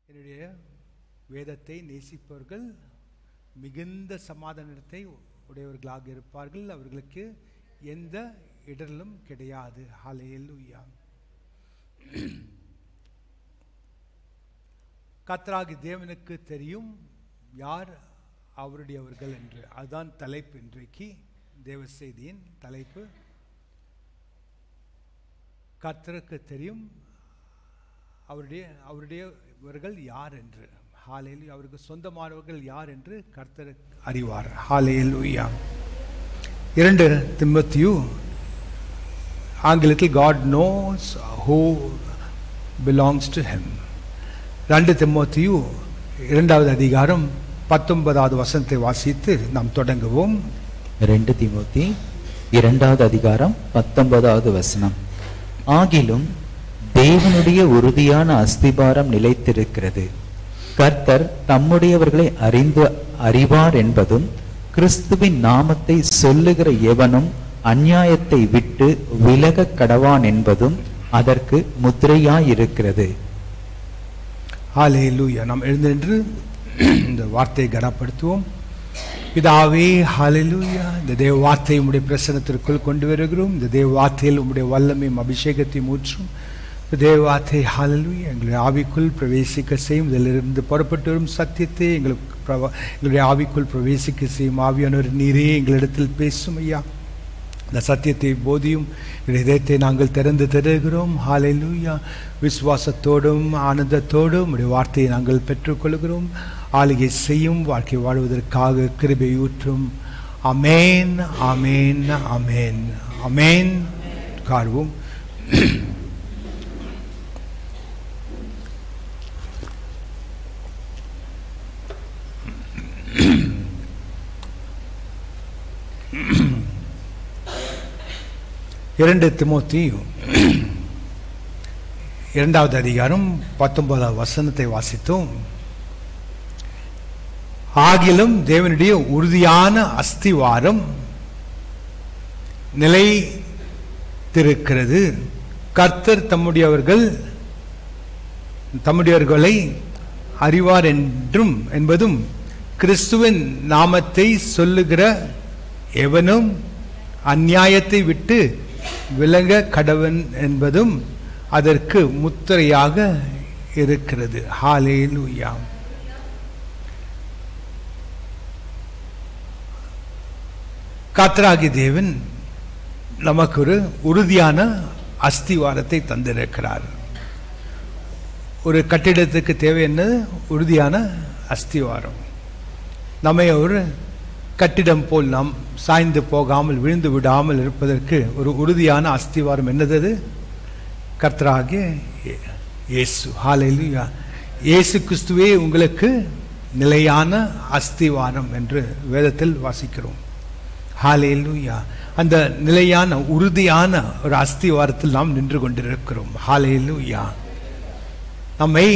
என்னுடைய வேதத்தை நேசிப்பவர்கள் மிகுந்த சமாதானத்தை உடையவர்களாக இருப்பார்கள், அவர்களுக்கு எந்த இடரிலும் கிடையாது. ஹல்லேலூயா. கர்த்தராகிய தேவனுக்கு தெரியும் யார் அவருடையவர்கள் என்று. அதுதான் தலைப்பு. இன்றைக்கு தேவ செய்தியின் தலைப்பு கர்த்தருக்கு தெரியும் அவருடையவர்கள் யார் என்று. ஹல்லேலூயா. அவருக்கு சொந்தமானவர்கள் யார் என்று கர்த்தர் அறிவார். ஹல்லேலூயா. 2 திமோத்தேயு ஆங்கிலத்தில் God knows who belongs to him. 2 திமோத்தேயு 2வது அதிகாரம் 19வது வசனத்தை வாசித்து நாம் தொடங்குவோம். 2 தீமோத்தேயு 2வது அதிகாரம் 19வது வசனம். ஆகிலும் தேவனுடைய உறுதியான அஸ்திபாரம் நிலைத்திருக்கிறது. கர்த்தர் தம்முடையவர்களை அறிவார் என்பதும், கிறிஸ்துவின் நாமத்தை சொல்லுகிற எவனும் அநியாயத்தை விட்டு விலக கடவான் என்பதும் அதற்கு முத்திரையாயிருக்கிறது. ஹல்லேலூயா. நாம் எழுந்திருந்து இந்த வார்த்தையை கனப்படுத்துவோம். பிதாவே, ஹல்லேலூயா. இந்த தேவ வார்த்தையை உம்முடைய பிரசன்னத்திற்குள் கொண்டு வருகிறோம். இந்த தேவ வார்த்தையில் உம்முடைய வல்லமையும் அபிஷேகத்தையும் ஊற்றும். இந்த தேவ வார்த்தை ஹல்லேலூயா எங்களுடைய ஆவிக்குள் பிரவேசிக்க செய்யும். இதிலிருந்து புறப்பட்டு வரும் சத்தியத்தை எங்களுடைய ஆவிக்குள் பிரவேசிக்க செய்யும். ஆவியானவர் நீரே எங்களிடத்தில் பேசும் ஐயா. இந்த சத்தியத்தை போதியும் இதயத்தை நாங்கள் திறந்து தருகிறோம். ஹல்லேலூயா. விசுவாசத்தோடும் ஆனந்தத்தோடும் உடைய வார்த்தையை நாங்கள் பெற்றுக்கொள்கிறோம். ஆளுகை செய்யும், வாழ்க்கை வாழ்வதற்காக கிருபை ஊற்றும். அமேன், அமேன், அமேன், அமேன். காண்போம். இரண்டு தீமோத்தேயு 2வது அதிகாரம் 19வது வசனத்தை வாசித்தோம். ஆகிலும் தேவனுடைய உறுதியான அஸ்திவாரம் நிலைத்திருக்கிறது. கர்த்தர் தம்முடையவர்களை அறிவார் என்பதும், கிறிஸ்துவின் நாமத்தை சொல்லுகிற எவனும் அநியாயத்தை விட்டு விலக கடவன் என்பதும் அதற்கு முத்திரையாக இருக்கிறது. ஹல்லேலூயா. கர்த்தராகிய தேவன் நமக்கு ஒரு உறுதியான அஸ்திவாரத்தை தந்திருக்கிறார். ஒரு கட்டிடத்துக்கு தேவை என்ன? உறுதியான அஸ்திவாரம். நம்மை ஒரு கட்டிடம் போல் நாம் சாய்ந்து போகாமல் விழுந்து விடாமல் இருப்பதற்கு ஒரு உறுதியான அஸ்திவாரம் என்னது? கர்த்தராகிய இயேசு. ஹல்லேலூயா. இயேசு கிறிஸ்துவே உங்களுக்கு நிலையான அஸ்திவாரம் என்று வேதத்தில் வாசிக்கிறோம். ஹல்லேலூயா. அந்த நிலையான உறுதியான ஒரு அஸ்திவாரத்தில் நாம் நின்று கொண்டிருக்கிறோம். ஹல்லேலூயா. நம்மை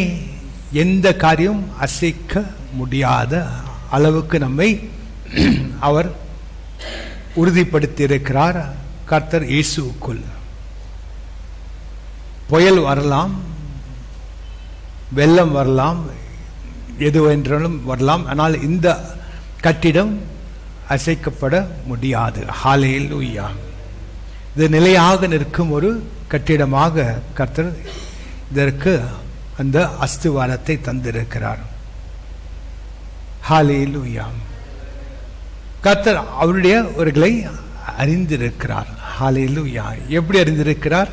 எந்த காரியம் அசைக்க முடியாத அளவுக்கு நம்மை அவர் உறுதிப்படுத்தி இருக்கிறார். கர்த்தர் இயேசுவுக்குள் புயல் வரலாம், வெள்ளம் வரலாம், எதுவென்றாலும் வரலாம், ஆனால் இந்த கட்டிடம் அசைக்கப்பட முடியாது. ஹல்லேலூயா. இது நிலையாக நிற்கும் ஒரு கட்டிடமாக கர்த்தர் இதற்கு அந்த அஸ்திவாரத்தை தந்திருக்கிறார். ஹல்லேலூயா. கர்த்தர் அவருடையவர்களை அறிந்திருக்கிறார். ஹல்லேலூயா. எப்படி அறிந்திருக்கிறார்?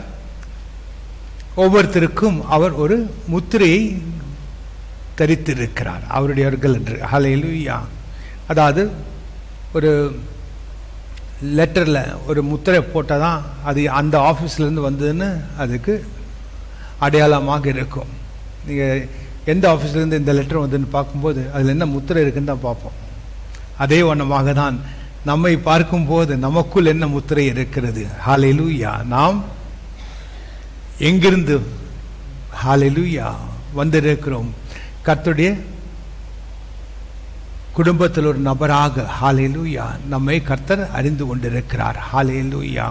ஒவ்வொருத்தருக்கும் அவர் ஒரு முத்திரையை தரித்திருக்கிறார், அவருடையவர்கள் என்று. ஹல்லேலூயா. அதாவது ஒரு லெட்டரில் ஒரு முத்திரை போட்டால் தான் அது அந்த ஆஃபீஸ்லேருந்து வந்ததுன்னு அதுக்கு அடையாளமாக இருக்கும். நீங்கள் எந்த ஆஃபீஸ்லேருந்து இந்த லெட்டர் வந்ததுன்னு பார்க்கும்போது அதில் என்ன முத்திரை இருக்குன்னு தான் பார்ப்போம். அதே வண்ணமாக தான் நம்மை பார்க்கும்போது நமக்குள் என்ன முத்திரை இருக்கிறது. ஹல்லேலூயா. நாம் எங்கிருந்து ஹல்லேலூயா வந்திருக்கிறோம்? கர்த்தருடைய குடும்பத்தில் ஒரு நபராக ஹல்லேலூயா நம்மை கர்த்தர் அறிந்து கொண்டிருக்கிறார். ஹல்லேலூயா.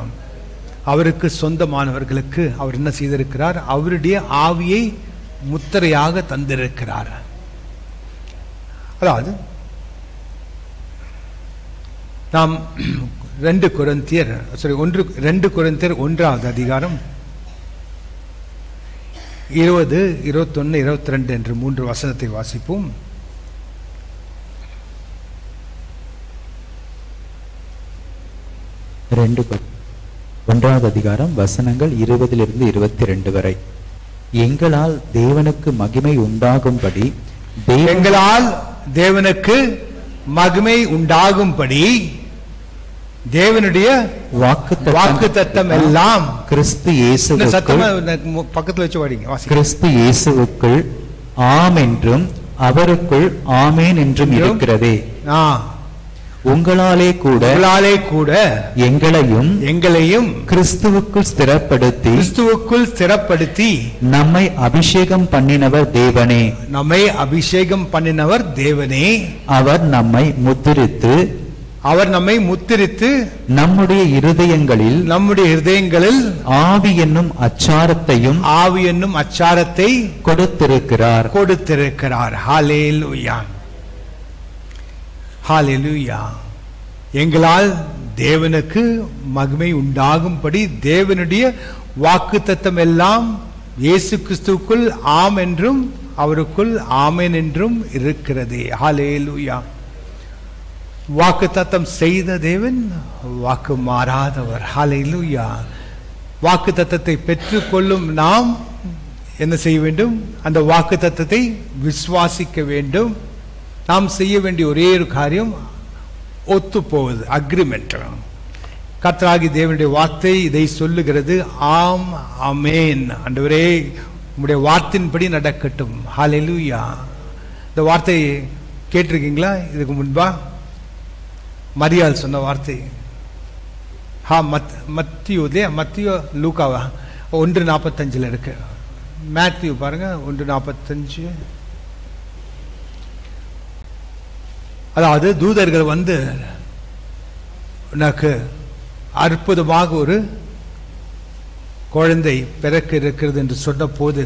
அவருக்கு சொந்தமானவர்களுக்கு அவர் என்ன செய்திருக்கிறார்? அவருடைய ஆவியை முத்திரையாக தந்திருக்கிறார். அதாவது நாம் 2 கொரிந்தியர் 1 அதிகாரம் 20, 21, 22 என்று 3 வசனத்தை வாசிப்போம். ஒன்றாவது அதிகாரம் வசனங்கள் 20 22 வரை. எங்களால் தேவனுக்கு மகிமை உண்டாகும்படி தேவனுடைய வாக்குத்தத்தம் எல்லாம் கிறிஸ்து இயேசுவுக்குள், பக்கத்துல வச்சு வாடிங்க, கிறிஸ்து இயேசுவுக்குள் ஆம் என்றும் அவருக்குள் ஆமேன் என்றும் இருக்கிறதே. உங்களாலே கூட எங்களையும் கிறிஸ்துவுக்குள் ஸ்திரப்படுத்தி நம்மை அபிஷேகம் பண்ணினவர் தேவனே. அவர் நம்மை முத்திரித்து நம்முடைய இருதயங்களில் ஆவி என்னும் அச்சாரத்தை கொடுத்திருக்கிறார். ஹல்லேலூயா, ஹல்லேலூயா. எங்களால் தேவனுக்கு மகிமை உண்டாகும்படி தேவனுடைய வாக்குத்தத்தம் எல்லாம் இயேசு கிறிஸ்துவுக்குள் ஆம் என்றும் அவருக்குள் ஆமென் என்றும் இருக்கிறது. ஹல்லேலூயா. வாக்குத்தத்தம் செய்த தேவன் வாக்கு மாறாதவர். ஹல்லேலூயா. வாக்குத்தத்தத்தை பெற்றுக்கொள்ளும் நாம் என்ன செய்ய வேண்டும்? அந்த வாக்குத்தத்தத்தை விசுவாசிக்க வேண்டும். நாம் செய்ய வேண்டிய ஒரே ஒரு காரியம் ஒத்து போவது, அக்ரிமெண்ட். கர்த்தராகிய தேவனுடைய வார்த்தை இதை சொல்லுகிறது. ஆம், ஆமென். ஆண்டவரே உம்முடைய வார்த்தையின்படி நடக்கட்டும். ஹல்லேலூயா. இந்த வார்த்தை கேட்டிருக்கீங்களா இதுக்கு முன்பா? மரியாள் சொன்ன வார்த்தை. மத்தியோ லூக்காவா 1:45 இருக்கு. மேத்யூ பாருங்க 1:45. அதாவது தூதர்கள் வந்து உனக்கு அற்புதமாக ஒரு குழந்தை பிறக்க இருக்கிறது என்று சொன்ன போது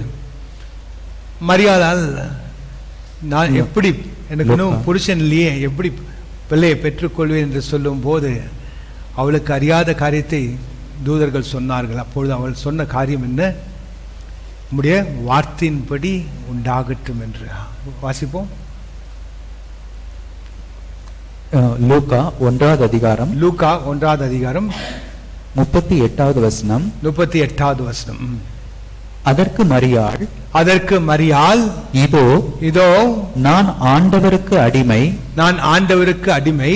மரியாளால் நான் எப்படி, எனக்கு இன்னும் புருஷன் இல்லையே, எப்படி பிள்ளையை பெற்றுக்கொள்வேன் என்று சொல்லும் போது அவளுக்கு அறியாத காரியத்தை தூதர்கள் சொன்னார்கள். அப்பொழுது அவள் சொன்ன காரியம் என்ன? உம்முடைய வார்த்தையின்படி உண்டாகட்டும் என்று. வாசிப்போம். லூக்கா 1 அதிகாரம் 38வது வசனம். 38வது வசனம். அதற்கு மரியாள் இதோ நான் ஆண்டவருக்கு அடிமை,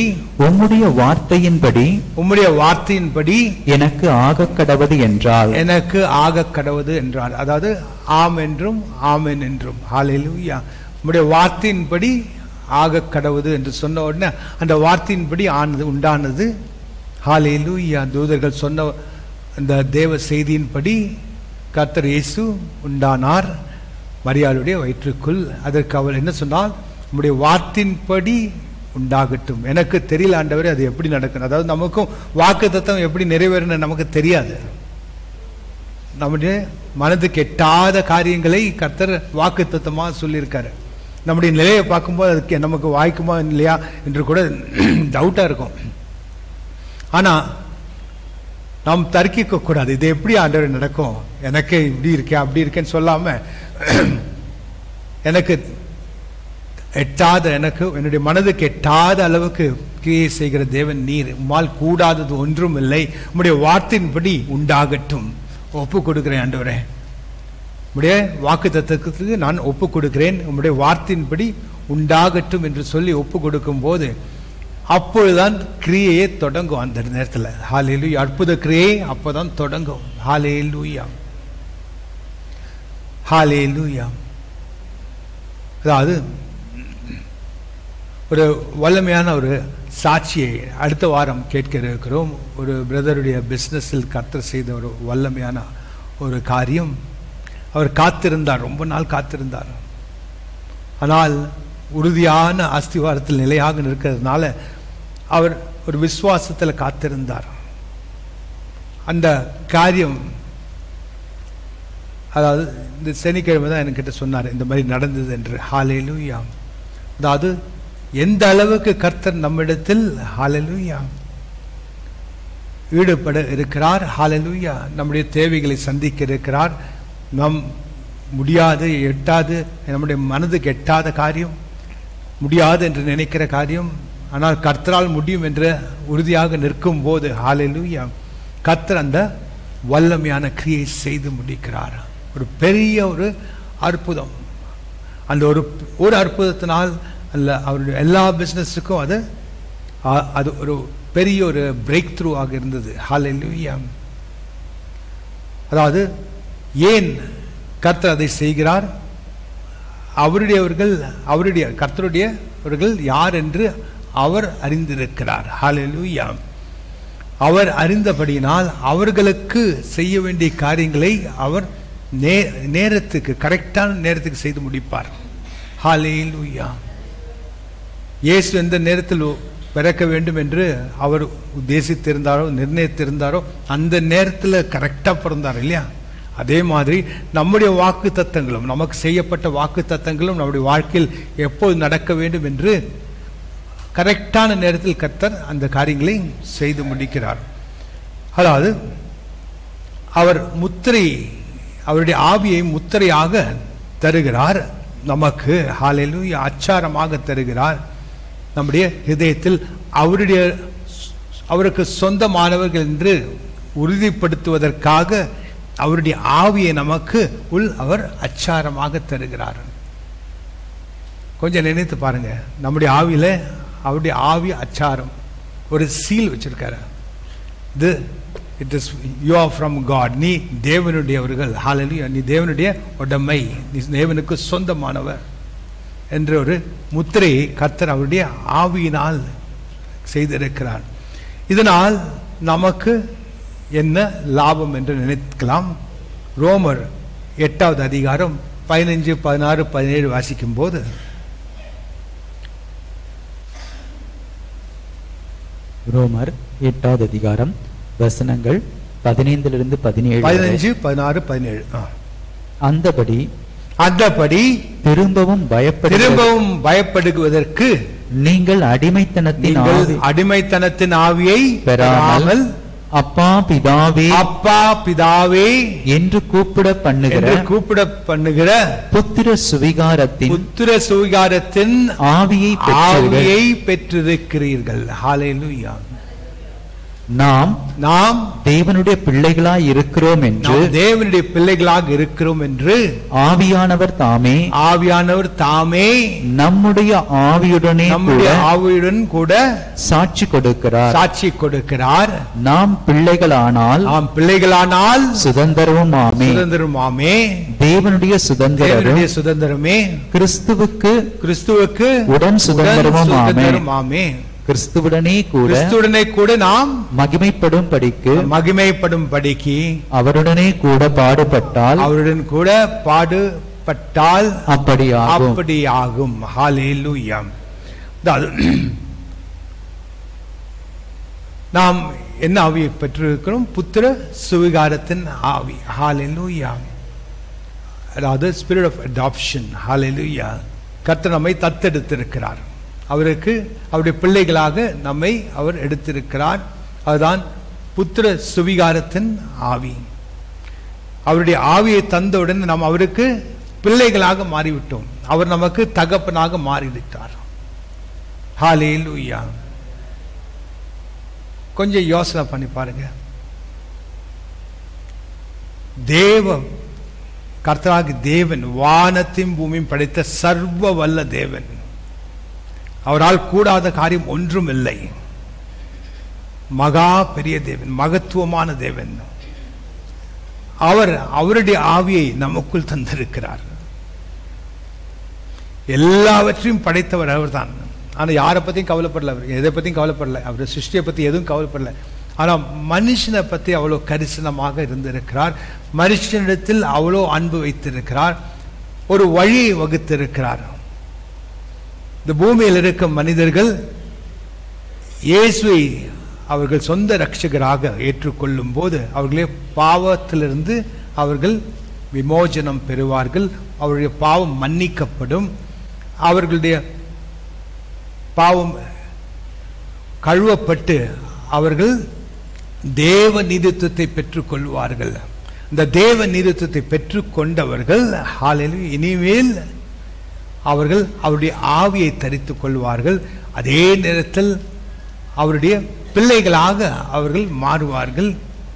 உம்முடைய வார்த்தையின்படி எனக்கு ஆகக் கடவது என்றாள். அதாவது ஆம் என்றும் ஆமென் என்றும். ஹல்லேலூயா. உம்முடைய வார்த்தையின்படி ஆகக் கடவுது என்று சொன்ன உடனே அந்த வார்த்தையின்படி உண்டானது. ஹல்லேலூயா. தூதர்கள் சொன்ன அந்த தேவ செய்தியின்படி கர்த்தர் இயேசு உண்டானார் மரியாளுடைய வயிற்றுக்குள். அதற்கு அவள் என்ன சொன்னால்? உம்முடைய வார்த்தையின்படி உண்டாகட்டும். எனக்கு தெரியல ஆண்டவரே அது எப்படி நடக்கும். அதாவது நமக்கும் வாக்குத்தத்தம் எப்படி நிறைவேறணும் நமக்கு தெரியாது. நம்முடைய மனதுக்கு எட்டாத காரியங்களை கர்த்தர் வாக்குத்தத்தமாக சொல்லியிருக்காரு. நம்முடைய நிலையை பார்க்கும்போது அதுக்கு நமக்கு வாய்க்குமா இல்லையா என்று கூட டவுட்டாக இருக்கும். ஆனால் நாம் தர்க்கிக்க கூடாது. இது எப்படி ஆண்டவர் நடக்கும், எனக்கு இப்படி இருக்கேன் அப்படி இருக்கேன்னு சொல்லாமல், எனக்கு எட்டாத, எனக்கு என்னுடைய மனதுக்கு எட்டாத அளவுக்கு கிரியை செய்கிற தேவன் நீர். உம்மால் கூடாதது ஒன்றும் இல்லை. உம்முடைய வார்த்தையின்படி உண்டாகட்டும். ஒப்பு கொடுக்கிறேன் ஆண்டவரே, உம்முடைய வாக்குத்தத்தத்துக்கு நான் ஒப்பு கொடுக்கிறேன். உம்முடைய வார்த்தையின்படி உண்டாகட்டும் என்று சொல்லி ஒப்பு கொடுக்கும் போது அப்பொழுதுதான் கிரியையே தொடங்கும். அந்த நேரத்தில் ஹல்லேலூயா, அற்புத கிரியை அப்போதான் தொடங்கும். ஹல்லேலூயா, ஹல்லேலூயா. அதாவது ஒரு வல்லமையான ஒரு சாட்சியை அடுத்த வாரம் கேட்க இருக்கிறோம். ஒரு பிரதருடைய பிஸ்னஸில் கர்த்தர் செய்த ஒரு வல்லமையான ஒரு காரியம். அவர் காத்திருந்தார், ரொம்ப நாள் காத்திருந்தார். ஆனால் உறுதியான அஸ்திவாரத்தில் நிலையாக இருக்கிறதுனால அவர் ஒரு விசுவாசத்தில் காத்திருந்தார். அந்த காரியம் அதாவது இந்த சனிக்கிழமை தான் என்கிட்ட சொன்னார் இந்த மாதிரி நடந்தது என்று. ஹல்லேலூயா. அதாவது எந்த அளவுக்கு கர்த்தர் நம்மிடத்தில் ஹல்லேலூயா ஈடுபட இருக்கிறார். ஹல்லேலூயா. நம்முடைய தேவைகளை சந்திக்க இருக்கிறார். நம் முடியாது, எட்டாது, நம்முடைய மனதுக்கு எட்டாத காரியம், முடியாது என்று நினைக்கிற காரியம், ஆனால் கர்த்தரால் முடியும் என்று உறுதியாக நிற்கும் போது ஹல்லேலூயா கர்த்தர் அந்த வல்லமையான கிரியை செய்து முடிக்கிறார். ஒரு பெரிய ஒரு அற்புதம். அந்த ஒரு அற்புதத்தினால் அல்ல, அவருடைய எல்லா பிஸ்னஸுக்கும் அது ஒரு பெரிய ஒரு பிரேக் த்ரூ ஆக இருந்தது. ஹல்லேலூயா. அதாவது ஏன் கர்த்தர் அதை செய்கிறார்? கர்த்தருடையவர்கள் யார் என்று அவர் அறிந்திருக்கிறார். ஹல்லேலூயா. அவர் அறிந்தபடியினால் அவர்களுக்கு செய்ய வேண்டிய காரியங்களை அவர் நேரத்துக்கு, கரெக்டான நேரத்துக்கு செய்து முடிப்பார். ஹல்லேலூயா. இயேசு எந்த நேரத்தில் பிறக்க வேண்டும் என்று அவர் உத்தேசித்திருந்தாரோ, நிர்ணயித்திருந்தாரோ, அந்த நேரத்தில் கரெக்டாக பிறந்தார் இல்லையா? அதே மாதிரி நம்முடைய வாக்கு தத்தங்களும், நமக்கு செய்யப்பட்ட வாக்கு தத்தங்களும் நம்முடைய வாழ்க்கையில் எப்போது நடக்க வேண்டும் என்று கரெக்டான நேரத்தில் கர்த்தர் அந்த காரியங்களை செய்து முடிக்கிறார். அதாவது அவர் அவருடைய ஆவியை முத்திரையாக தருகிறார் நமக்கு. ஹல்லேலூயா. அச்சாரமாக தருகிறார் நம்முடைய இதயத்தில். அவருக்கு சொந்தமானவர்கள் என்று உறுதிப்படுத்துவதற்காக அவருடைய ஆவியை நமக்கு அவர் அச்சாரமாக தருகிறார். கொஞ்சம் நினைத்து பாருங்க, நம்முடைய ஆவியில அவருடைய ஆவி அச்சாரம், ஒரு சீல் வச்சிருக்காரு. It is you are from God, நீ தேவனுடையவர்கள். ஹல்லேலூயா. நீ தேவனுடைய உடைமை, நீ தேவனுக்கு சொந்தமானவர் என்ற ஒரு முத்திரையை கர்த்தர் அவருடைய ஆவியினால் செய்திருக்கிறார். இதனால் நமக்கு என்ன லாபம் என்று நினைக்கலாம். ரோமர் 8வது அதிகாரம் 15, 16, 17 வாசிக்கும் போது, ரோமர் 8வது அதிகாரம் வசனங்கள் 15 17, 15, 16, 17. அந்தபடி திரும்பவும் பயப்படுவதற்கு நீங்கள் அடிமைத்தனத்தின் ஆவியை பெறாமல் அப்பா பிதாவே என்று கூப்பிட பண்ணுகிற புத்திர சுவிகாரத்தின் ஆவியை பெற்றிருக்கிறீர்கள். ஹல்லேலூயா. நாம் தேவனுடைய பிள்ளைகளாய் இருக்கிறோம் என்று ஆவியானவர் தாமே நம்முடைய ஆவியுடன் கூட சாட்சி கொடுக்கிறார். நாம் பிள்ளைகளானால் சுதந்திரமுமாமே. தேவனுடைய சுதந்திரமே கிறிஸ்துவுக்கு உடன் சுதந்திரமுமாமே. கிறிஸ்துவுடனே கூட நாம் மகிமைப்படும் படிக்கு அவருடன் கூட பாடுபட்டால் அப்படியாகும். ஹல்லேலூயா. நாம் என்ன ஆவியை பெற்றிருக்கிறோம்? புத்திர சுவிகாரத்தின் ஆவி. ஹல்லேலூயா. அதாவது ஸ்பிரிட் ஆஃப் அடாப்ஷன். ஹல்லேலூயா. கர்த்தர் நம்மை தத்தெடுத்திருக்கிறார். அவருடைய பிள்ளைகளாக நம்மை அவர் எடுத்திருக்கிறார். அதுதான் புத்திர சுவிகாரத்தின் ஆவி. அவருடைய ஆவியை தந்தவுடன் நாம் அவருக்கு பிள்ளைகளாக மாறிவிட்டோம். அவர் நமக்கு தகப்பனாக மாறிவிட்டார். ஹல்லேலூயா. கொஞ்சம் யோசனை பண்ணி பாருங்க. கர்த்தராகிய தேவன், வானத்தையும் பூமியும் படைத்த சர்வ வல்ல தேவன், அவரால் கூடாத காரியம் ஒன்றும் இல்லை. மகா பெரிய தேவன், மகத்துவமான தேவன். அவருடைய ஆவியை நமக்குள் தந்திருக்கிறார். எல்லாவற்றையும் படைத்தவர் அவர்தான். ஆனால் யாரை பற்றியும் கவலைப்படல, அவர் எதை பற்றியும் கவலைப்படல, அவர் சிருஷ்டியை பற்றி எதுவும் கவலைப்படல. ஆனால் மனுஷனை பற்றி அவ்வளோ கரிசனமாக இருந்திருக்கிறார். மனுஷனிடத்தில் அவ்வளோ அன்பு வைத்திருக்கிறார். ஒரு வழியை வகுத்திருக்கிறார். இந்த பூமியில் இருக்கும் மனிதர்கள் இயேசுவை அவர்கள் சொந்த இரட்சகராக ஏற்றுக்கொள்ளும் போது அவர்களே பாவத்திலிருந்து அவர்கள் விமோசனம் பெறுவார்கள், அவருடைய பாவம் மன்னிக்கப்படும், அவர்களுடைய பாவம் கழுவப்பட்டு அவர்கள் தேவ நீதித்துவத்தை பெற்றுக்கொள்வார்கள். இந்த தேவ நீதித்துவத்தை பெற்றுக்கொண்டவர்கள் ஹல்லேலூயா இனிமேல் அவர்கள் அவருடைய ஆவியை தரித்துக் கொள்வார்கள். அதே நேரத்தில் அவருடைய பிள்ளைகளாக அவர்கள் மாறுவார்கள்.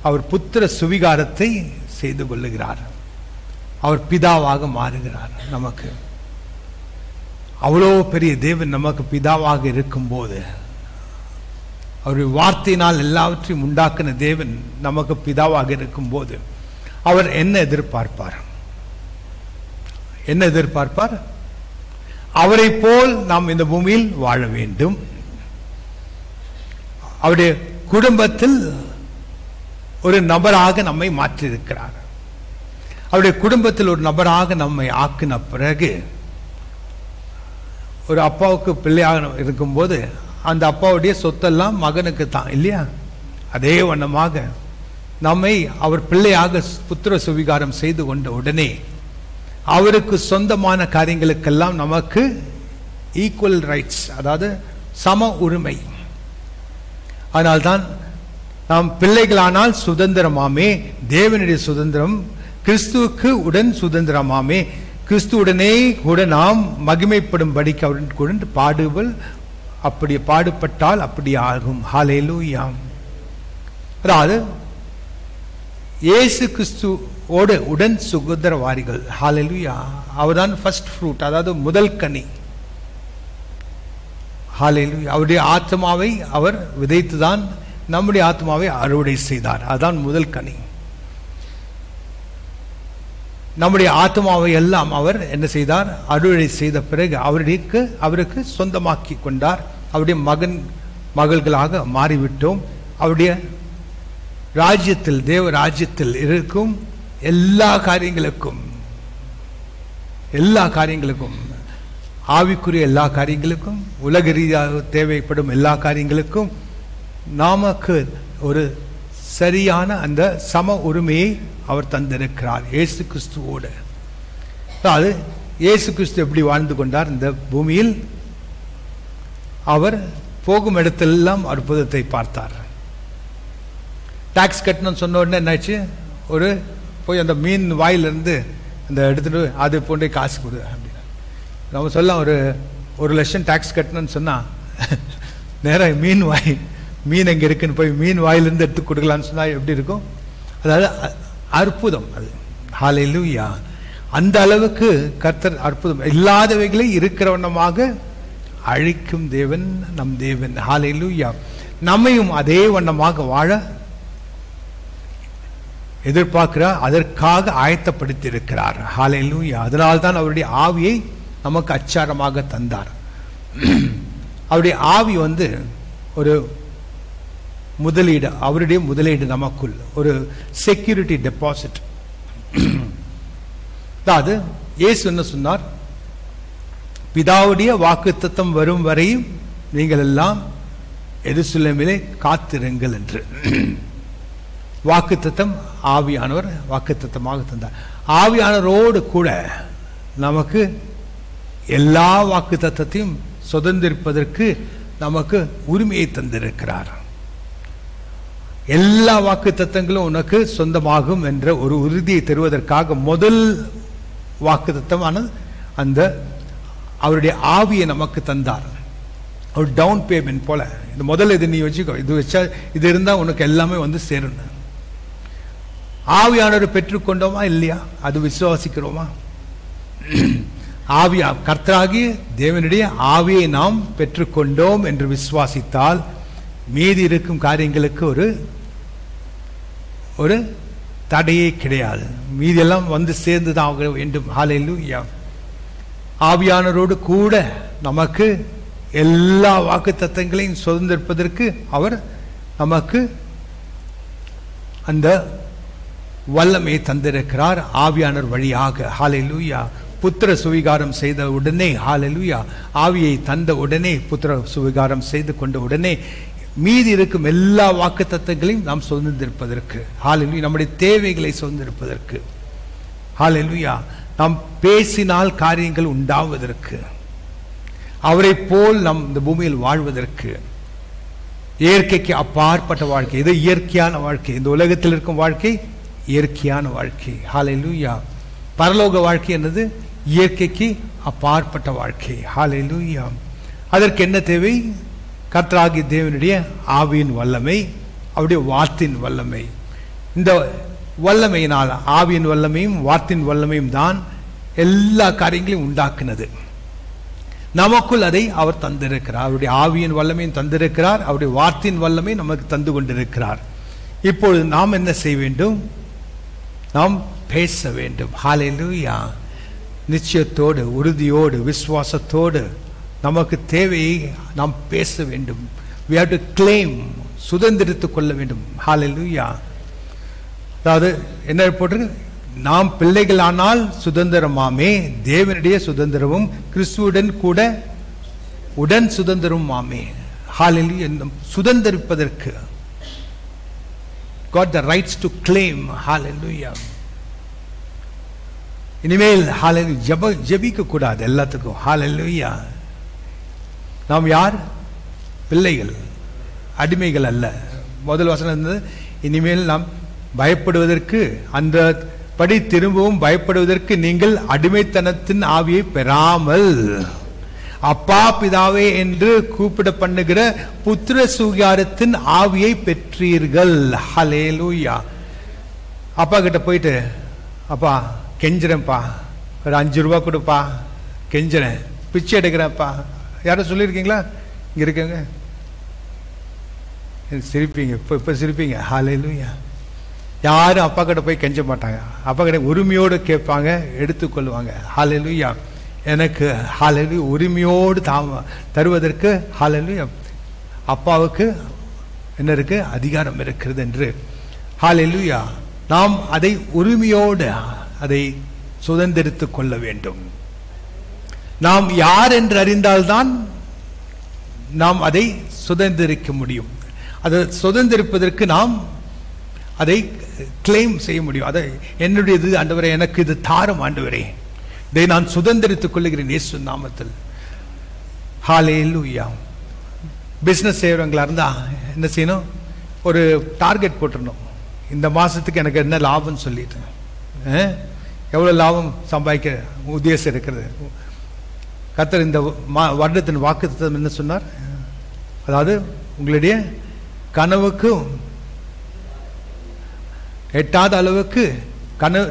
அவர் புத்திர சுவிகாரத்தை செய்து கொள்ளுகிறார். அவர் பிதாவாக மாறுகிறார். நமக்கு அவ்வளோ பெரிய தேவன் நமக்கு பிதாவாக இருக்கும்போது, அவருடைய வார்த்தையினால் எல்லாவற்றையும் உண்டாக்கின தேவன் நமக்கு பிதாவாக இருக்கும்போது அவர் என்ன எதிர்பார்ப்பார்? என்ன எதிர்பார்ப்பார்? அவரை போல் நாம் இந்த பூமியில் வாழ வேண்டும். அவருடைய குடும்பத்தில் ஒரு நபராக நம்மை மாற்றியிருக்கிறார். அவருடைய குடும்பத்தில் ஒரு நபராக நம்மை ஆக்கின பிறகு, ஒரு அப்பாவுக்கு பிள்ளையாக இருக்கும்போது அந்த அப்பாவுடைய சொத்தெல்லாம் மகனுக்கு தான் இல்லையா? அதே வண்ணமாக நம்மை அவர் பிள்ளையாக புத்திர சுவிகாரம் செய்து கொண்ட உடனே அவருக்கு சொந்தமான காரியங்களுக்கெல்லாம் நமக்கு ஈக்குவல் ரைட்ஸ், அதாவது சம உரிமை. அதனால்தான் நாம் பிள்ளைகளானால் சுதந்திரமாமே, தேவனுடைய சுதந்திரம், கிறிஸ்துவுக்கு உடன் சுதந்திரமாமே, கிறிஸ்துவுடனே கூட நாம் மகிமைப்படும்படிக்கு அவருடன் கூட பாடுவல், அப்படி பாடுபட்டால் அப்படி ஆகும். ஹல்லேலூயா. அதாவது இயேசு கிறிஸ்துவோடு உடன் சுதந்திரவாரிகள். ஹல்லேலூயா. அவர்தான் ஃபர்ஸ்ட் ஃப்ரூட், அதாவது முதல் கனி. ஹல்லேலூயா. அவருடைய ஆத்மாவை அவர் விதைத்துதான் நம்முடைய ஆத்மாவை அறுவடை செய்தார். அதுதான் முதல் கனி. நம்முடைய ஆத்மாவை எல்லாம் அவர் என்ன செய்தார்? அறுவடை செய்த பிறகு அவருக்கு சொந்தமாக்கி கொண்டார். அவருடைய மகள்களாக மாறிவிட்டோம். அவருடைய ராஜ்யத்தில், தேவ ராஜ்யத்தில் இருக்கும் எல்லா காரியங்களுக்கும் ஆவிக்குரிய எல்லா காரியங்களுக்கும், உலக ரீதியாக தேவைப்படும் எல்லா காரியங்களுக்கும் நமக்கு ஒரு சரியான அந்த சம உரிமையை அவர் தந்திருக்கிறார் இயேசு கிறிஸ்துவோடு. அதாவது இயேசு கிறிஸ்து எப்படி வாழ்ந்து கொண்டார் இந்த பூமியில்? அவர் போகும் இடத்தெல்லாம் அற்புதத்தை பார்த்தார். டாக்ஸ் கட்டணும்னு சொன்ன உடனே என்னாச்சு? போய் அந்த மீன் வாயிலிருந்து அந்த எடுத்துட்டு அது போன்றே காசு கொடு அப்படின்னா நம்ம சொல்லலாம். 1,00,000 டாக்ஸ் கட்டணும்னு சொன்னா நேராக மீன் எங்க இருக்குன்னு போய் மீன் வாயிலிருந்து எடுத்து கொடுக்கலான்னு சொன்னா எப்படி இருக்கும்? அதாவது அற்புதம் அது. ஹல்லேலூயா. அந்த அளவுக்கு கர்த்தர் அற்புதம் இல்லாதவைகளை இருக்கிறவண்ணமாக அழிக்கும் தேவன் நம் தேவன். ஹல்லேலூயா. நம்மையும் அதே வண்ணமாக வாழ எதிர்பார்க்கிறார், அதற்காக ஆயத்தப்படுத்தி இருக்கிறார். ஹல்லேலூயா. அதனால்தான் அவருடைய ஆவியை நமக்கு அச்சாரமாக தந்தார். அவருடைய ஆவி ஒரு முதலீடு, அவருடைய முதலீடு நமக்குள் ஒரு செக்யூரிட்டி டெபாசிட். அதாவது இயேசு என்ன சொன்னார்? பிதாவுடைய வாக்குத்தத்தம் வரும் வரையும் நீங்கள் எல்லாம் எருசலேமிலே காத்திருங்கள் என்று. வாக்குத்தத்தம் ஆவியானவர் வாக்குத்தத்தமாக தந்தார். ஆவியானவரோடு கூட நமக்கு எல்லா வாக்குத்தத்தத்தையும் சுதந்திரிப்பதற்கு நமக்கு உரிமையை தந்திருக்கிறார். எல்லா வாக்குத்தத்தங்களும் உனக்கு சொந்தமாகும் என்ற ஒரு உறுதியை தருவதற்காக முதல் வாக்குத்தத்தமான அந்த அவருடைய ஆவியை நமக்கு தந்தார். ஒரு டவுன் பேமெண்ட் போல. இந்த முதல்ல இது நீ வச்சுக்கோ, இது வச்சா இது இருந்தா உனக்கு எல்லாமே சேரும். ஆவியானவர் பெற்றுக்கொண்டோமா இல்லையா? அது விசுவாசிக்கிறோமா? ஆவியா கர்த்தராகிய தேவனுடைய ஆவியை நாம் பெற்றுக்கொண்டோம் என்று விசுவாசித்தால் மீதி இருக்கும் காரியங்களுக்கு ஒரு தடையே கிடையாது. மீதியெல்லாம் சேர்ந்துதான் ஆக வேண்டும். ஹல்லேலூயா. ஆவியானவரோடு கூட நமக்கு எல்லா வாக்குத்தத்தங்களையும் சுதந்திரிப்பதற்கு அவர் நமக்கு அந்த வல்லமையை தந்திருக்கிறார் ஆவியானவர் வழியாக. ஹல்லேலூயா. புத்திர சுவிகாரம் செய்த உடனே, ஹல்லேலூயா, ஆவியை தந்த உடனே, புத்திர சுவிகாரம் செய்து கொண்ட உடனே மீதி இருக்கும் எல்லா வாக்குத்தத்தங்களையும் நாம் சுதந்திரிப்பதற்கு, ஹல்லேலூயா, நம்முடைய தேவைகளை சுதந்திரிப்பதற்கு, ஹல்லேலூயா. நாம் பேசினால் காரியங்கள் உண்டாவதற்கு, அவரை போல் நாம் இந்த பூமியில் வாழ்வதற்கு, இயற்கைக்கு அப்பாற்பட்ட வாழ்க்கை. இது இயற்கையான வாழ்க்கை. இந்த உலகத்தில் இருக்கும் வாழ்க்கை இயற்கையான வாழ்க்கை. ஹல்லேலூயா. பரலோக வாழ்க்கை என்னது? இயற்கைக்கு அப்பாற்பட்ட வாழ்க்கை. ஹல்லேலூயா. அதற்கு என்ன தேவை? கர்த்தராகிய தேவனுடைய ஆவியின் வல்லமை, அவருடைய வார்த்தையின் வல்லமை. இந்த வல்லமையினால், ஆவியின் வல்லமையும் வார்த்தையின் வல்லமையும் தான் எல்லா காரியங்களையும் உண்டாக்குனது. நமக்குள் அதை அவர் தந்திருக்கிறார். அவருடைய ஆவியின் வல்லமையும் தந்திருக்கிறார், அவருடைய வார்த்தையின் வல்லமை நமக்கு தந்து கொண்டிருக்கிறார். இப்பொழுது நாம் என்ன செய்ய வேண்டும்? நாம் பேச வேண்டும். ஹல்லேலூயா. நிச்சயத்தோடு, உறுதியோடு, விசுவாசத்தோடு நமக்கு தேவையை நாம் பேச வேண்டும். we have to claim, சுதந்திரித்துக் கொள்ள வேண்டும். ஹல்லேலூயா. அதாவது என்ன போட்டிருக்கு? நாம் பிள்ளைகளானால் சுதந்திரமாமே, தேவனுடைய சுதந்திரமும் கிறிஸ்துவுடன் கூட உடன் சுதந்திரமாமே. ஹல்லேலூயா. சுதந்திரிப்பதற்கு got the rights to claim. ஹல்லேலூயா. இனிமேல் ஹல்லேலூயா ஜெபிக்க கூடாது எல்லாத்துக்கும். ஹல்லேலூயா. நாம் யார்? பிள்ளைகள், அடிமைகள் அல்ல. முதல் வசனம் இருந்தது, இனிமேல் நாம் பயப்படுவதற்கு, அந்த படி திரும்பவும் பயப்படுவதற்கு நீங்கள் அடிமைத்தனத்தின் ஆவியை பெறாமல் அப்பா பிதாவே என்று கூப்பிட பண்ணுகிற புத்திர சுகாரத்தின் ஆவியை பெற்றீர்கள். ஹல்லேலூயா. அப்பா கிட்ட போயிட்டு, அப்பா கெஞ்சுறேன்ப்பா, ஒரு 5 ரூபா கொடுப்பா, கெஞ்சுறேன், பிச்சை எடுக்கிறேன்ப்பா. யாரும் சொல்லியிருக்கீங்களா? இங்க இருக்கங்க சிரிப்பீங்க, இப்ப சிரிப்பீங்க. ஹல்லேலூயா. யாரும் அப்பா கிட்ட போய் கெஞ்ச மாட்டாங்க. அப்பா கிட்ட உரிமையோடு கேட்பாங்க, எடுத்துக்கொள்வாங்க. ஹல்லேலூயா. எனக்கு ஹல்லேலூயா உரிமையோடு தருவதற்கு ஹல்லேலூயா அப்பாவுக்கு என்ன இருக்கு? அதிகாரம் இருக்கிறது என்று. ஹல்லேலூயா. நாம் அதை உரிமையோடு அதை சுதந்திரித்துக் கொள்ள வேண்டும். நாம் யார் என்று அறிந்தால்தான் நாம் அதை சுதந்திரிக்க முடியும். அதை சுதந்திரிப்பதற்கு நாம் அதை கிளைம் செய்ய முடியும். அதை என்னுடையது ஆண்டவரே, எனக்கு இது தாரும் ஆண்டவரே, இதை நான் சுதந்திரித்துக் கொள்ளுகிறேன் இயேசு நாமத்தில். ஹல்லேலூயா. பிசினஸ் செய்யறவங்களா இருந்தா என்ன செய்யணும்? ஒரு டார்கெட் போட்டுடணும். இந்த மாசத்துக்கு எனக்கு என்ன லாபம் சொல்லிட்டு, எவ்வளவு லாபம் சம்பாதிக்க உத்தேசம் இருக்கிறது. கர்த்தர் இந்த வருடத்தின் வாக்குத்தத்தம் என்ன சொன்னார்? அதாவது உங்களுடைய கனவுக்கு எட்டாத அளவுக்கு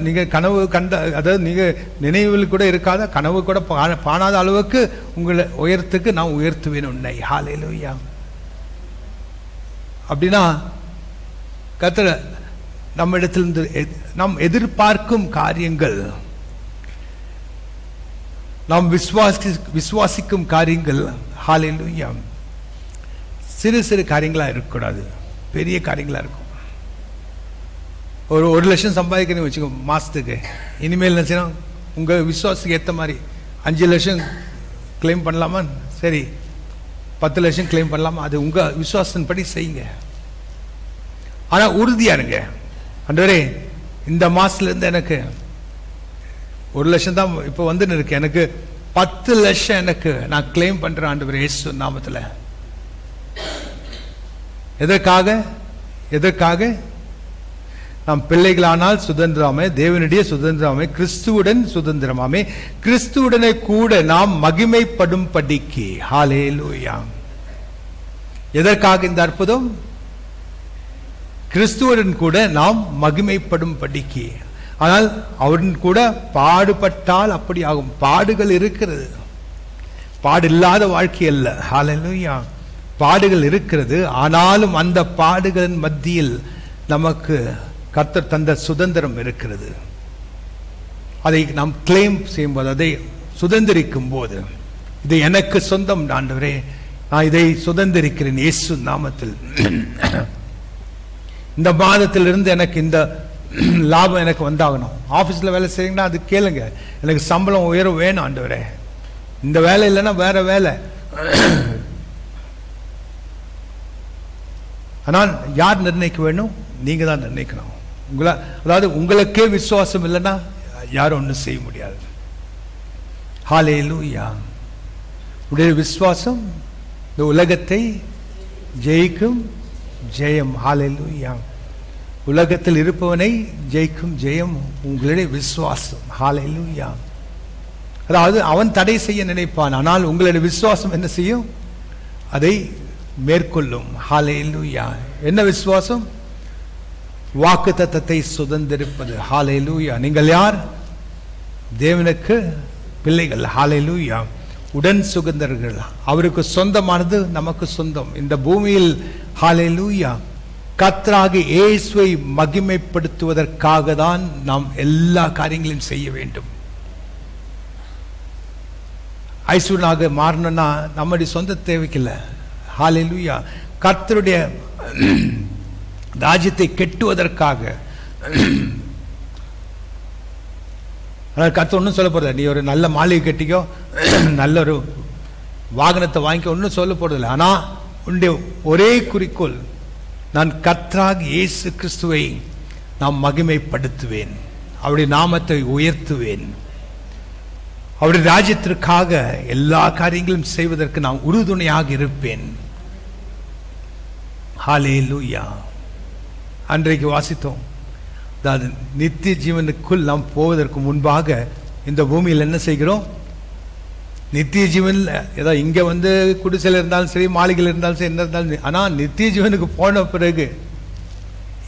நீங்க கனவு கண்ட, அதாவது நீங்க நினைவில் கூட இருக்காத, கனவு கூட பாணாத அளவுக்கு உங்களை உயரத்துக்கு நான் உயர்த்துவேன் உன்னை. ஹல்லேலூயா. அப்படின்னா கர்த்தர் நம்ம இடத்திலிருந்து நாம் எதிர்பார்க்கும் காரியங்கள், நாம் விசுவாசிக்கும் காரியங்கள் ஹல்லேலூயா சிறு சிறு காரியங்களா இருக்கக்கூடாது, பெரிய காரியங்களா இருக்கும். ஒரு 1 லட்சம் சம்பாதிக்கிறேன்னு வச்சுக்கோ மாசத்துக்கு. இனிமேல் என்ன செய்யணும்? உங்க விசுவாசத்துக்கு ஏற்ற மாதிரி 5 லட்சம் கிளைம் பண்ணலாமா? சரி, 10 லட்சம் கிளைம் பண்ணலாமா? அது உங்க விசுவாசத்தின் படி செய்யுங்க. ஆனா உறுதியா இருங்க. ஆண்டவரே, இந்த மாசத்துல இருந்து எனக்கு 1 லட்சம் தான் இப்ப வந்து இருக்கு, எனக்கு 10 லட்சம் எனக்கு நான் கிளைம் பண்றேன் ஆண்டவரே இயேசு நாமத்துல. எதற்காக? நாம் பிள்ளைகளானால் சுதந்திரமாமே, தேவனுடைய சுதந்திரமாமே, கிறிஸ்துவுடன் சுதந்திரமாமே, கிறிஸ்துவுடனே கூட நாம் மகிமைப்படும் படிக்கு. ஹல்லேலூயா. எதற்காக இந்த அற்புதம்? கிறிஸ்துவுடன் கூட நாம் மகிமைப்படும் படிக்கு. ஆனால் அவருடன் கூட பாடுபட்டால் அப்படி ஆகும். பாடுகள் இருக்கிறது, பாடு இல்லாத வாழ்க்கை அல்ல. ஹல்லேலூயா. பாடுகள் இருக்கிறது. ஆனாலும் அந்த பாடுகளின் மத்தியில் நமக்கு கர்த்தர் தந்த சுதந்திரம் இருக்கிறது. அதை நாம் கிளைம் செய்யும்போது, அதை சுதந்திரிக்கும் போது, இது எனக்கு சொந்தம் ஆண்டவரே, நான் இதை சுதந்திரிக்கிறேன் இயேசு நாமத்தில். இந்த மாதத்திலிருந்து எனக்கு இந்த லாபம் எனக்கு வந்தாகணும். ஆபீஸ்ல வேலை செய்யுங்கன்னா அது கேளுங்க, எனக்கு சம்பளம் உயர்வு வேணும் ஆண்டவரே. இந்த வேலை இல்லைன்னா வேற வேலை. ஆனால் யார் நிர்ணயிக்க வேணும்? நீங்க தான் நிர்ணயிக்கணும். அதாவது உங்களுக்கே விசுவாசம் இல்லைன்னா யாரும் ஒன்றும் செய்ய முடியாது. ஹல்லேலூயா. உடைய விசுவாசம் இந்த உலகத்தை ஜெயிக்கும் ஜெயம். ஹல்லேலூயா. உலகத்தில் இருப்பவனை ஜெயிக்கும் ஜெயம் உங்களுடைய விசுவாசம். ஹல்லேலூயா. அதாவது அவன் தடை செய்ய நினைப்பான், ஆனால் உங்களுடைய விசுவாசம் என்ன செய்யும்? அதை மேற்கொள்ளும். ஹல்லேலூயா. என்ன விசுவாசம்? வாக்குத்தத்தத்தை சுதந்திரிப்பது. ஹல்லேலூயா. நீங்கள் யார்? தேவனுக்கு பிள்ளைகள். ஹல்லேலூயா. உடன் சுதந்திரர்கள். அவருக்கு சொந்தமானது நமக்கு சொந்தம். இந்த பூமியில் ஹல்லேலூயா கர்த்தராகிய இயேசுவை மகிமைப்படுத்துவதற்காக தான் நாம் எல்லா காரியங்களையும் செய்ய வேண்டும். ஐஸ்வர்யனாக மாறணும்னா நம்முடைய சொந்த தேவைக்கில்லை. ஹல்லேலூயா. கர்த்தருடைய ராஜ்யத்தை கெட்டுவதற்காக. கர்த்தர் ஒன்றும் சொல்ல போறதில்லை, நீ ஒரு நல்ல மாளிகை கட்டிக்கோ, நல்ல ஒரு வாகனத்தை வாங்கிக்கோ, ஒன்றும் சொல்ல போறதில்லை. ஆனால் உன்னுடைய ஒரே குறிக்கோள், நான் கர்த்தராகிய இயேசு கிறிஸ்துவை நான் மகிமைப்படுத்துவேன், அவருடைய நாமத்தை உயர்த்துவேன், அவருடைய ராஜ்யத்திற்காக எல்லா காரியங்களும் செய்வதற்கு நான் உறுதுணையாக இருப்பேன். ஹல்லேலூயா. அன்றைக்கு வாசித்தோம், அதாவது நித்திய ஜீவனுக்குள் நாம் போவதற்கு முன்பாக இந்த பூமியில் என்ன செய்கிறோம்? நித்திய ஜீவன் ஏதோ இங்கே வந்து குடிசையில் இருந்தாலும் சரி, மாளிகையில் இருந்தாலும் சரி, என்ன இருந்தாலும், ஆனால் நித்திய ஜீவனுக்கு போன பிறகு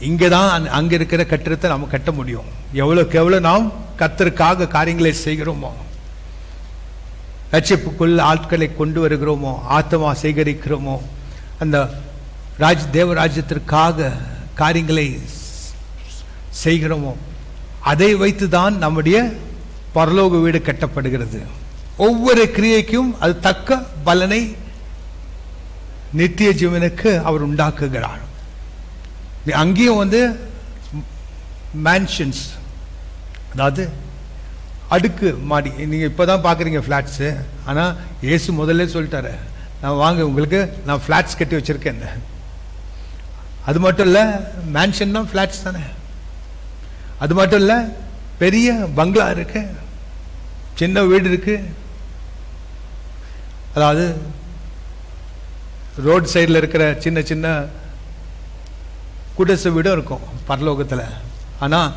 இங்கே தான் அங்கே இருக்கிற கட்டிடத்தை நாம் கட்ட முடியும். எவ்வளோக்கு எவ்வளோ நாம் கர்த்தருக்காக காரியங்களை செய்கிறோமோ, ரட்சிப்புக்குள் ஆட்களை கொண்டு வருகிறோமோ, ஆத்மா சேகரிக்கிறோமோ, அந்த தேவராஜ்யத்திற்காக காரியங்களை செய்கிறோமோ, அதை வைத்து தான் நம்முடைய பரலோக வீடு கட்டப்படுகிறது. ஒவ்வொரு கிரியைக்கும் அது தக்க பலனை நித்திய ஜீவனுக்கு அவர் உண்டாக்குகிறார். அங்கேயும் வந்து மேன்ஷன்ஸ், அதாவது அடுக்கு மாடி. நீங்கள் இப்போ தான் பார்க்குறீங்க ஃப்ளாட்ஸு, ஆனால் இயேசு முதல்ல சொல்லிட்டாரு, நான் வாங்க உங்களுக்கு நான் ஃப்ளாட்ஸ் கட்டி வச்சுருக்கேன். அது மட்டும் இல்லை, மேன்ஷன்னா ஃப்ளாட்ஸ் தானே. அது மட்டும் இல்லை, பெரிய பங்களா இருக்கு, சின்ன வீடு இருக்கு. அதாவது ரோட் சைடில் இருக்கிற சின்ன சின்ன குடிசை வீடும் இருக்கும் பரலோகத்தில். ஆனால்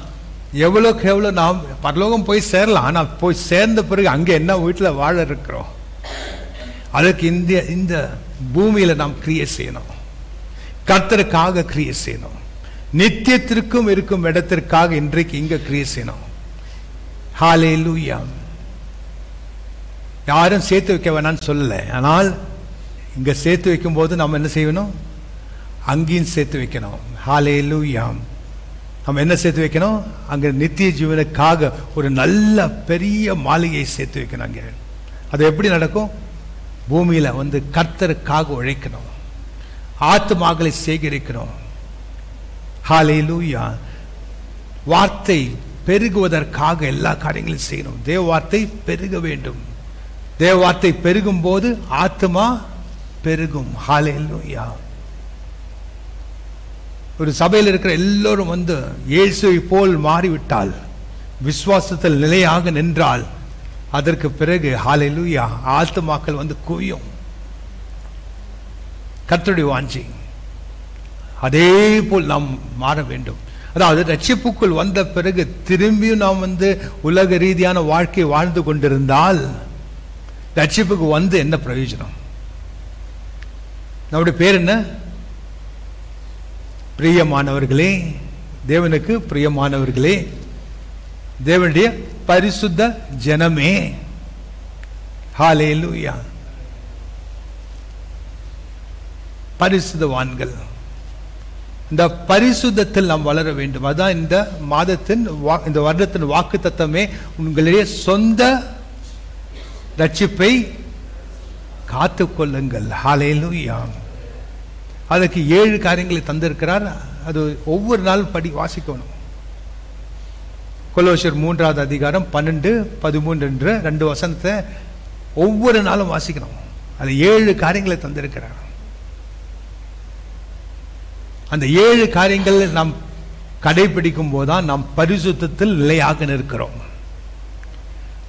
எவ்வளோக்கு எவ்வளோ நாம் பரலோகம் போய் சேரலாம், ஆனால் போய் சேர்ந்த பிறகு அங்கே என்ன வீட்டில் வாழ இருக்கிறோம், அதுக்கு இந்த பூமியில் நாம் கிரியை செய்யணும், கர்த்தருக்காக கிரியை செய்யணும், நித்தியத்திற்கும் இருக்கும் இடத்திற்காக இன்றைக்கு இங்க கிரியை செய்யணும். ஹல்லேலூயா. யாரும் சேர்த்து வைக்க வேணாம்னு சொல்லலை, ஆனால் இங்க சேர்த்து வைக்கும் போது நம்ம என்ன செய்யணும்? அங்கேயும் சேர்த்து வைக்கணும். ஹல்லேலூயா. நம்ம என்ன சேர்த்து வைக்கணும்? அங்க நித்திய ஜீவனுக்காக ஒரு நல்ல பெரிய மாளிகையை சேர்த்து வைக்கணும். அங்கே அது எப்படி நடக்கும்? பூமியில வந்து கர்த்தருக்காக உழைக்கணும், ஆத்துமாக்களை சேகரிக்கணும். ஹல்லேலூயா. வார்த்தை பெருகுவதற்காக எல்லா காரியங்களையும் செய்யணும். தேவ வார்த்தை பெருக வேண்டும். தேவ வார்த்தை பெருகும் போது ஆத்துமா பெருகும். ஹல்லேலூயா. ஒரு சபையில் இருக்கிற எல்லோரும் வந்து இயேசுவை போல் மாறிவிட்டால், விசுவாசத்தில் நிலையாக நின்றால், அதற்கு பிறகு ஹல்லேலூயா ஆத்துமாக்கள் வந்து குவியும். கர்த்தருடைய வாஞ்சை அதே போல் நாம் மாற வேண்டும். அதாவது ரட்சிப்புக்குள் வந்த பிறகு திரும்பியும் நாம் வந்து உலக ரீதியான வாழ்க்கை வாழ்ந்து கொண்டிருந்தால் ரட்சிப்புக்கு வந்து என்ன பிரயோஜனம்? நம்முடைய பேர் என்ன? பிரியமானவர்களே, தேவனுக்கு பிரியமானவர்களே, தேவனுடைய பரிசுத்த ஜனமே. ஹல்லேலூயா. பரிசுத்தவான்கள். இந்த பரிசுத்தத்தில் நாம் வளர வேண்டும். அதான் இந்த மாதத்தின் இந்த வருடத்தின் வாக்கு தத்தமே. உங்களுடைய சொந்த ரட்சிப்பை காத்துக்கொள்ளுங்கள். ஹல்லேலூயா. அதுக்கு 7 காரியங்களை தந்திருக்கிறார். அது ஒவ்வொரு நாளும் வாசிக்கணும். கொலோசியர் 3வது அதிகாரம் 12, 13 என்ற 2 வசனத்தை ஒவ்வொரு நாளும் வாசிக்கணும். அது 7 காரியங்களை தந்திருக்கிறார். அந்த 7 காரியங்கள் நாம் கடைபிடிக்கும் போதுதான் நாம் பரிசுத்தத்தில் நிலையாக நிற்கிறோம்.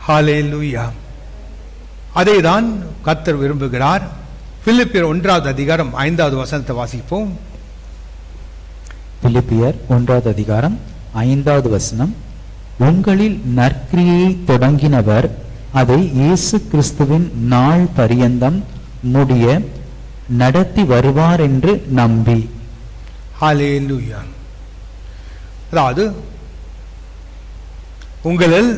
ஹல்லேலூயா. அதை தான் கர்த்தர் விரும்புகிறார். பிலிப்பியர் 1வது அதிகாரம் 5வது வசனத்தை வாசிப்போம். பிலிப்பியர் 1வது அதிகாரம் 5வது வசனம். உங்களில் நற்கிரியை தொடங்கினவர் அதை இயேசு கிறிஸ்துவின் நாள் பரியந்தம் முடிய நடத்தி வருவார் என்று நம்பி. ஹல்லேலூயா. அதாவது உங்களில்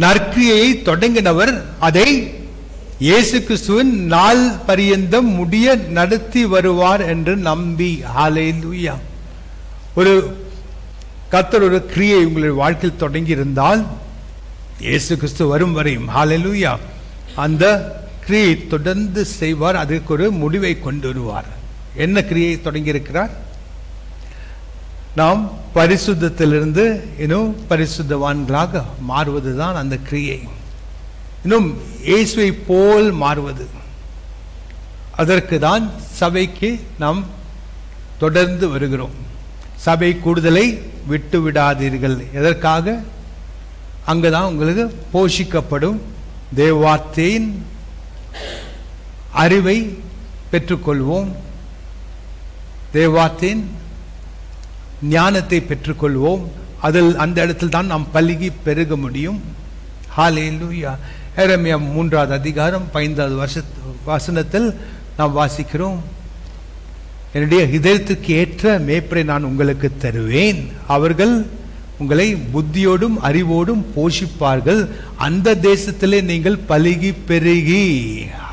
நற்கிரியை தொடங்கினவர் அதை இயேசு கிறிஸ்துவின் நாள் பரியந்தம் முடிய நடத்தி வருவார் என்று நம்பி. ஹல்லேலூயா. ஒரு கர்த்தர் ஒரு கிரியை உங்களுடைய வாழ்க்கையில் தொடங்கி இருந்தால் இயேசு கிறிஸ்து வரும் வரையும் ஹல்லேலூயா அந்த கிரியை தொடர்ந்து செய்வார். அதற்கு ஒரு முடிவை கொண்டு வருவார். என்ன கிரியை தொடங்கி இருக்கிறார்? நாம் பரிசுத்தத்திலிருந்து இன்னும் பரிசுத்தவான்களாக மாறுவதுதான் அந்த கிரியை. இன்னும் இயேசுவை போல் மாறுவது. அதற்கு தான் சபைக்கு நாம் தொடர்ந்து வருகிறோம். சபை கூடுதலை விட்டு விடாதீர்கள். எதற்காக? அங்கதான் உங்களுக்கு போஷிக்கப்படும் தேவவார்த்தையின் அறிவை பெற்றுக்கொள்வோம். தேவவார்த்தையின் ஞானத்தை பெற்றுக்கொள்வோம். அதில் அந்த இடத்தில் தான் நாம் பல்கி பெருக முடியும். ஹல்லேலூயா. எரேமியா 3வது அதிகாரம் 5வது வசனத்தில் நாம் வாசிக்கிறோம், என்னுடைய இதயத்துக்கு ஏற்ற மேய்ப்பரை நான் உங்களுக்கு தருவேன், அவர்கள் உங்களை புத்தியோடும் அறிவோடும் போஷிப்பார்கள், அந்த தேசத்திலே நீங்கள் பலுகி பெருகி.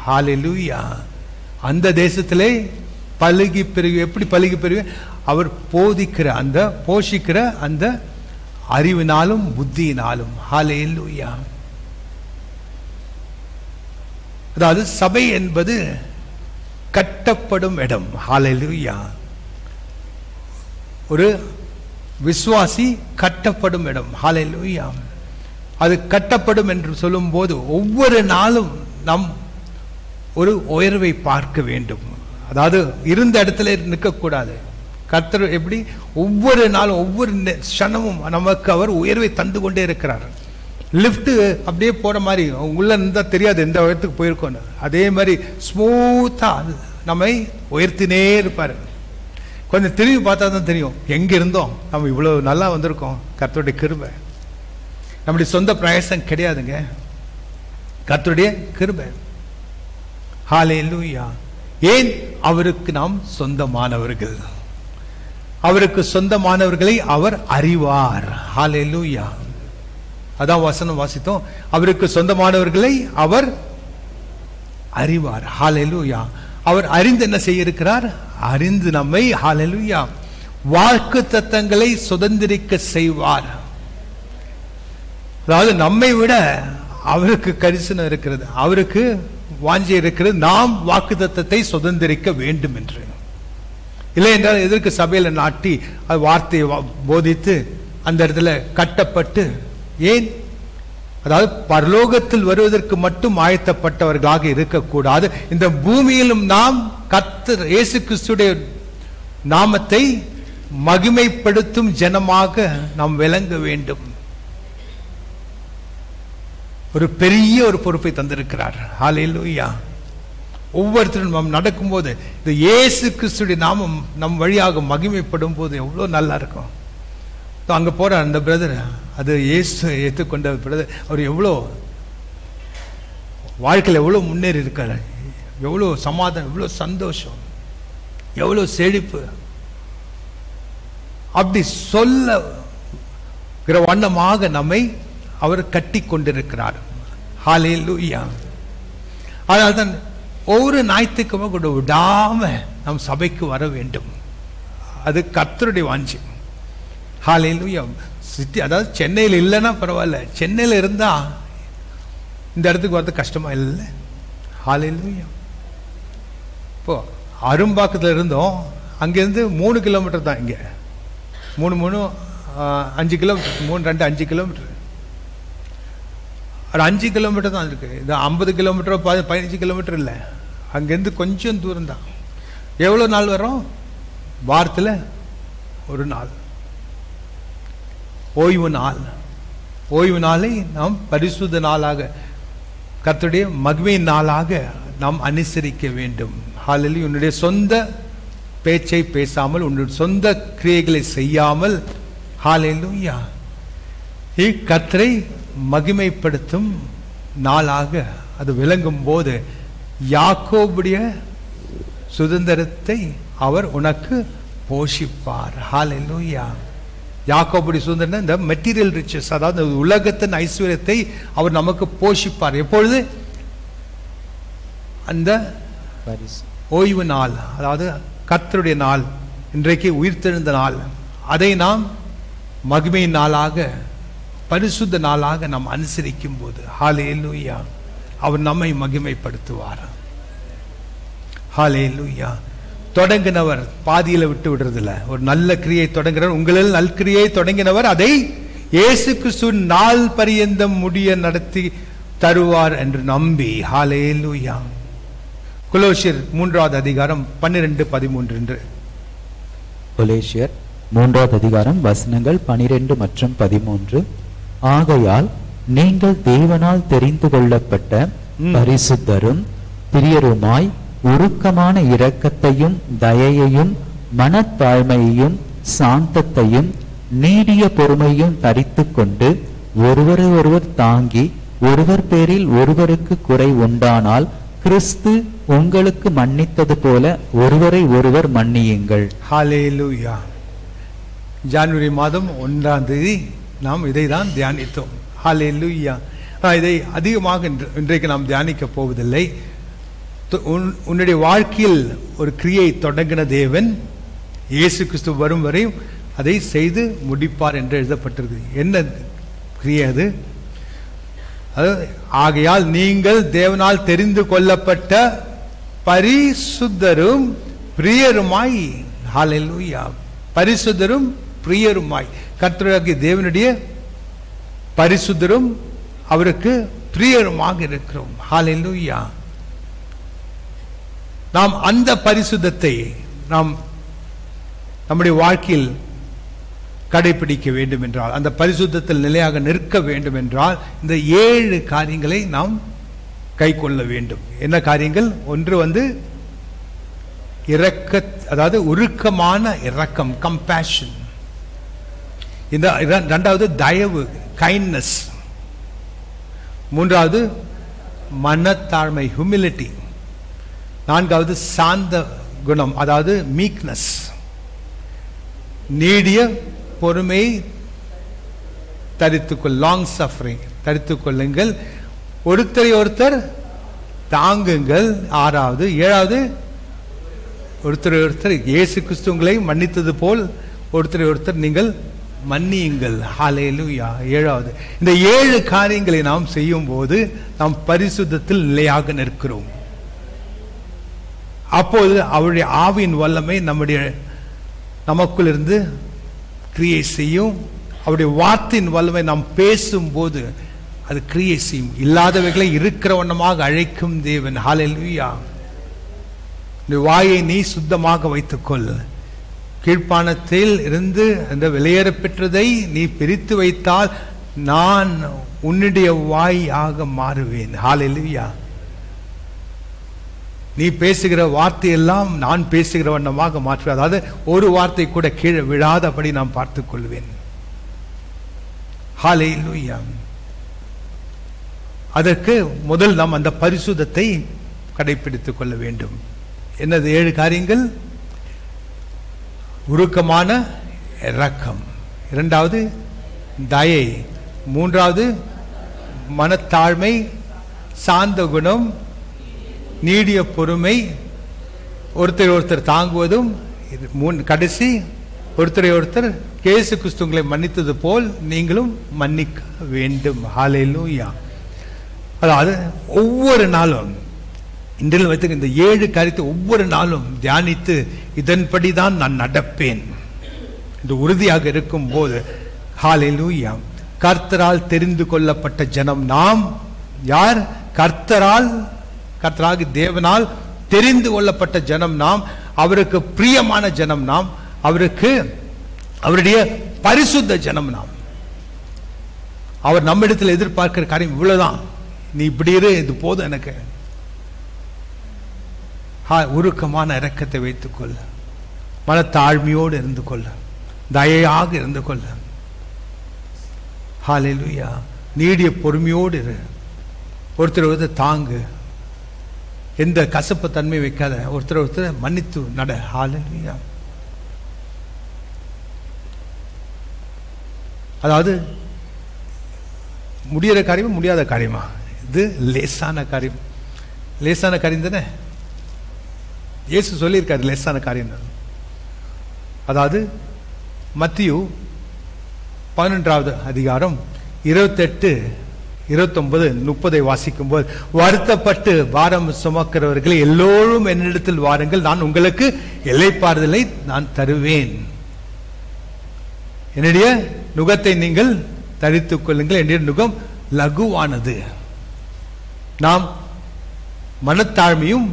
ஹல்லேலூயா. அந்த தேசத்திலே பலுகி பெருகி. எப்படி பலுகி பெருகி? அவர் போதிக்கிற அந்த போஷிக்கிற அந்த அறிவினாலும் புத்தியினாலும். ஹல்லேலூயா. அதாவது சபை என்பது கட்டப்படும் இடம். ஹல்லேலூயா. ஒரு விசுவாசி கட்டப்படும் இடம். ஹல்லேலூயா. அது கட்டப்படும் என்று சொல்லும் போது ஒவ்வொரு நாளும் நாம் ஒரு உயர்வை பார்க்க வேண்டும். அதாவது இருந்த இடத்துல நிற்கக்கூடாது. கர்த்தர் எப்படி ஒவ்வொரு நாளும் ஒவ்வொரு க்ஷணமும் நமக்கு அவர் உயர்வை தந்து கொண்டே இருக்கிறார். லிஃப்ட் அப்படியே போற மாதிரி உள்ள இருந்தா தெரியாது எந்த இடத்துக்கு போயிருக்கோன்னு. அதே மாதிரி ஸ்மூத்தா நம்மை உயர்த்தினே இருப்பாரு. கொஞ்சம் திரும்பி பார்த்தா தான் தெரியும் எங்க இருந்தோம் நம்ம இவ்வளவு நல்லா வந்திருக்கோம். கர்த்தருடைய கிருபை. நம்முடைய சொந்த பிரயாசம் கிடையாதுங்க, கர்த்தருடைய கிருபை. ஹல்லேலூயா. ஏன்? அவருக்கு நாம் சொந்தமானவர்கள். அவருக்கு சொந்தமானவர்களை அவர் அறிவார். ஹல்லேலூயா. அதான் வசனம் வாசித்தோம், அவருக்கு சொந்தமானவர்களை அவர் அறிவார். ஹல்லேலூயா. அவர் அறிந்து என்ன செய்ய இருக்கிறார்? அறிந்து நம்மை ஹல்லேலூயா வாக்குத்தத்தங்களை சுதந்திரிக்க செய்வார். அதாவது நம்மை விட அவருக்கு கரிசனம் இருக்கிறது, அவருக்கு வாஞ்சி இருக்கிறது, நாம் வாக்குத்தத்தத்தை சுதந்திரிக்க வேண்டும் என்று. இல்லை என்றால் எதற்கு சபையில நாட்டி வார்த்தையை போதித்து அந்த இடத்துல கட்டப்பட்டு? ஏன்? அதாவது பரலோகத்தில் வருவதற்கு மட்டும் ஆயத்தப்பட்டவர்களாக இருக்கக்கூடாது. இந்த பூமியிலும் நாம் கர்த்தர் இயேசு கிறிஸ்துடைய நாமத்தை மகிமைப்படுத்தும் ஜனமாக நாம் விளங்க வேண்டும். ஒரு பெரிய ஒரு பொறுப்பை தந்திருக்கிறார். ஹல்லேலூயா. ஒவ்வொருத்தரும் நாம் நடக்கும்போது இந்த இயேசு கிறிஸ்துடைய நாமம் நம் வழியாக மகிமைப்படும் போது எவ்வளவு நல்லா இருக்கும். அங்க போற அந்த பிரதர், அது இயேசு ஏற்றுக்கொண்ட பிரதர், அவர் எவ்வளோ வாழ்க்கையில் எவ்வளோ முன்னேறி இருக்காரு, எவ்வளோ சமாதானம், எவ்வளோ சந்தோஷம், எவ்வளோ செழிப்பு. அப்படி சொல்ல வண்ணமாக நம்மை அவர் கட்டி கொண்டிருக்கிறார். ஹல்லேலூயா. அதனால்தான் ஒவ்வொரு ஞாயிற்றுக்கிழமை கூட விடாம நம் சபைக்கு வர வேண்டும். அது கர்த்தருடைய வாஞ்சி. ஹல்லேலூயா. சிட்டி, அதாவது சென்னையில் இல்லைன்னா பரவாயில்ல, சென்னையில் இருந்தா இந்த இடத்துக்கு வரது கஷ்டமா இல்லை? ஹல்லேலூயா. இப்போ அரும்பாக்கத்தில் இருந்தோம், அங்கேருந்து 3 கிலோமீட்டர் தான். இங்கே 5 கிலோமீட்டர், 3 2 5 கிலோமீட்டர், ஒரு 5 கிலோமீட்டர் தான் இருக்கு. இது 50 கிலோமீட்டரோ 15 கிலோமீட்டர் இல்லை, அங்கேருந்து கொஞ்சம் தூரம் தான். எவ்வளோ நாள் வரோம்? வாரத்தில் ஒரு நாள் ஓய்வு நாள். ஓய்வு நாளை நாம் பரிசுத்த நாளாக, கர்த்தருடைய மகிமையின் நாளாக நாம் அனுசரிக்க வேண்டும். ஹல்லேலூயா. உன்னுடைய சொந்த பேச்சை பேசாமல், உன்னுடைய சொந்த கிரியைகளை செய்யாமல், ஹல்லேலூயா, கர்த்தரை மகிமைப்படுத்தும் நாளாக அது விளங்கும் போது யாக்கோபுடைய சுதந்திரத்தை அவர் உனக்கு போஷிப்பார். ஹல்லேலூயா. யாக்கோபுடைய சுதந்திரம் இந்த மெட்டீரியல் ரிச்சஸ், அதாவது உலகத்தின் ஐஸ்வர்யத்தை அவர் நமக்கு போஷிப்பார். எப்பொழுது? அந்த ஓய்வு நாள், அதாவது கர்த்தருடைய நாள், இன்றைக்கு உயிர்த்தெழுந்த நாள், அதை நாம் மகிமையின் நாளாக, பரிசுத்த நாளாக நாம் அனுசரிக்கும் போது, ஹல்லேலூயா, அவர் நம்மை மகிமைப்படுத்துவார். ஹல்லேலூயா. தொடங்கினவர் பாதியில விட்டு விடுறதில்ல. ஒரு நல்ல கிரியை தொடங்குறவர், உங்களில் நல்கிரியை தொடங்கினவர் அதை இயேசு கிறிஸ்துவின் நாள் பரியந்தம் முடிய நடத்தி தருவார் என்று நம்பி, ஹல்லேலூயா. கொலோசியர் 3வது அதிகாரம் 12-13. கொலோசியர் 3வது அதிகாரம் வசனங்கள் 12 மற்றும் 13. ஆகையால் நீங்கள் தேவனால் தெரிந்து கொள்ளப்பட்ட பரிசுத்தரும் பிரியருமாய் உருக்கமான இரக்கத்தையும் தயையையும் மனத்தாழ்மையையும் சாந்தத்தையும் நீடிய பொறுமையும் தரித்துக் கொண்டு ஒருவரை ஒருவர் தாங்கி ஒருவர் பேரில் ஒருவருக்கு குறை உண்டானால் கிறிஸ்து உங்களுக்கு மன்னித்தது போல ஒருவரை ஒருவர் மன்னியுங்கள். ஹல்லேலூயா. ஜனவரி மாதம் 1ஆம் தேதி நாம் இதை தான் தியானித்தோம். ஹல்லேலூயா. இதை அதிகமாக இன்றைக்கு நாம் தியானிக்க போவதில்லை. உன்னுடைய வாழ்க்கையில் ஒரு கிரியை தொடங்கின தேவன் இயேசு கிறிஸ்து வரும் வரை அதை செய்து முடிப்பார் என்று எழுதப்பட்டிருக்கு. என்ன கிரியை அது? ஆகையால் நீங்கள் தேவனால் தெரிந்து கொள்ளப்பட்ட பரிசுத்தரும் பிரியருமாய், ஹல்லேலூயா, பரிசுத்தரும் பிரியருமாய், கர்த்தராகிய தேவனுடைய பரிசுத்தரும் அவருக்கு பிரியருமாக இருக்கிறோம். ஹல்லேலூயா. நாம் அந்த பரிசுத்தத்தை நாம் நம்முடைய வாழ்க்கையில் கடைபிடிக்க வேண்டும் என்றால், அந்த பரிசுத்தத்தில் நிலையாக நிற்க வேண்டும் என்றால், இந்த 7 காரியங்களை நாம் கை கொள்ள வேண்டும். என்ன காரியங்கள்? ஒன்று இரக்க, அதாவது உருக்கமான இரக்கம், கம்பேஷன். இந்த 2வது தயவு, கைண்ட்னஸ். 3வது மனத்தாழ்மை, ஹியூமிலிட்டி. 4வது சாந்த குணம், அதாவது மீக்னஸ். நீடிய பொறுமையை தரித்துக்கொள், லாங் சஃபரிங் தரித்துக் கொள்ளுங்கள். ஒருத்தரை ஒருத்தர் தாங்குங்கள். 6வது 7வது ஒருத்தரை ஒருத்தர் இயேசு கிறிஸ்து உங்களை மன்னித்தது போல் ஒருத்தரை ஒருத்தர் நீங்கள் மன்னியுங்கள். ஹல்லேலூயா. 7வது. இந்த 7 காரியங்களை நாம் செய்யும் போது நாம் பரிசுத்தத்தில் நிலையாக நிற்கிறோம். அப்போது அவருடைய ஆவியின் வல்லமை நமக்குள் இருந்து கிரியை செய்யும். அவருடைய வார்த்தையின் வல்லமை நாம் பேசும்போது அது கிரியை செய்யும். இல்லாதவைகளை இருக்கிற வண்ணமாக அழைக்கும் தேவன். ஹல்லேலூயா. வாயை நீ சுத்தமாக வைத்துக்கொள். கீழ்ப்பானத்தில் இருந்து அந்த வெளியேற பெற்றதை நீ பிரித்து வைத்தால் நான் உன்னுடைய வாயாக மாறுவேன். ஹல்லேலூயா. நீ பேசுகிற வார்த்தையெல்லாம் நான் பேசுகிற வண்ணமாக மாற்றுவேன். அதாவது ஒரு வார்த்தை கூட கீழே விழாதபடி நான் பார்த்துக் கொள்வேன். ஹல்லேலூயா. அதற்கு முதல் நாம் அந்த பரிசுத்தத்தை கடைபிடித்துக் கொள்ள வேண்டும். என்னது 7 காரியங்கள்? உருக்கமான இரக்கம், 2வது தயை, 3வது மனத்தாழ்மை, சாந்த குணம், நீடிய பொறுமை, ஒருத்தரை ஒருத்தர் தாங்குவதும், கடைசி ஒருத்தரை ஒருத்தர் இயேசு கிறிஸ்து உங்களை மன்னித்தது போல் நீங்களும் மன்னிக்க வேண்டும். ஹல்லேலூயா. அதாவது ஒவ்வொரு நாளும் இன்றில் வைத்து இந்த 7 காரியத்தை ஒவ்வொரு நாளும் தியானித்து இதன்படி தான் நான் நடப்பேன் என்று உறுதியாக இருக்கும் போது, ஹல்லேலூயா, கர்த்தரால் தெரிந்து கொள்ளப்பட்ட ஜனம் நாம். யார்? கர்த்தராகி தேவனால் தெரிந்து கொள்ளப்பட்ட ஜனம் நாம். அவருக்கு பிரியமான ஜனம் நாம். அவருடைய பரிசுத்த ஜனம் நாம். அவர் நம்ம இடத்துல எதிர்பார்க்கிற காரியம் இவ்வளவுதான். நீ இப்படி இரு, இது போதும் எனக்கு. உருக்கமான இரக்கத்தை வைத்துக்கொள், மனத்தாழ்மையோடு இருந்து கொள்ள, தயையாக இருந்து கொள்ள. ஹல்லேலூயா. நீடிய பொறுமையோடு இரு. ஒருத்தர் தாங்கு, எந்த கசப்பு தன்மை வைக்காத, ஒருத்தர் மன்னித்து நட. ஹல்லேலூயா. அதாவது முடிகிற காரியமா முடியாத காரியமா? இது லேசான காரியம். லேசான காரியம் தானே. இயேசு சொல்லியிருக்காரு லேசான காரியம். அதாவது மத்தியு 11வது அதிகாரம் 28, 29, 30 வாசிக்கும் போது, வருத்தப்பட்டு பாரம் சுமக்கிறவர்களை எல்லோரும் என்னிடத்தில் வாருங்கள், நான் உங்களுக்கு இளைப்பாறுதலை நான் தருவேன். என்னுடைய நுகத்தை நீங்கள் தரித்துக் கொள்ளுங்கள், என்னுடைய நுகம் லகுவானது. நாம் மனத்தாழ்மையும்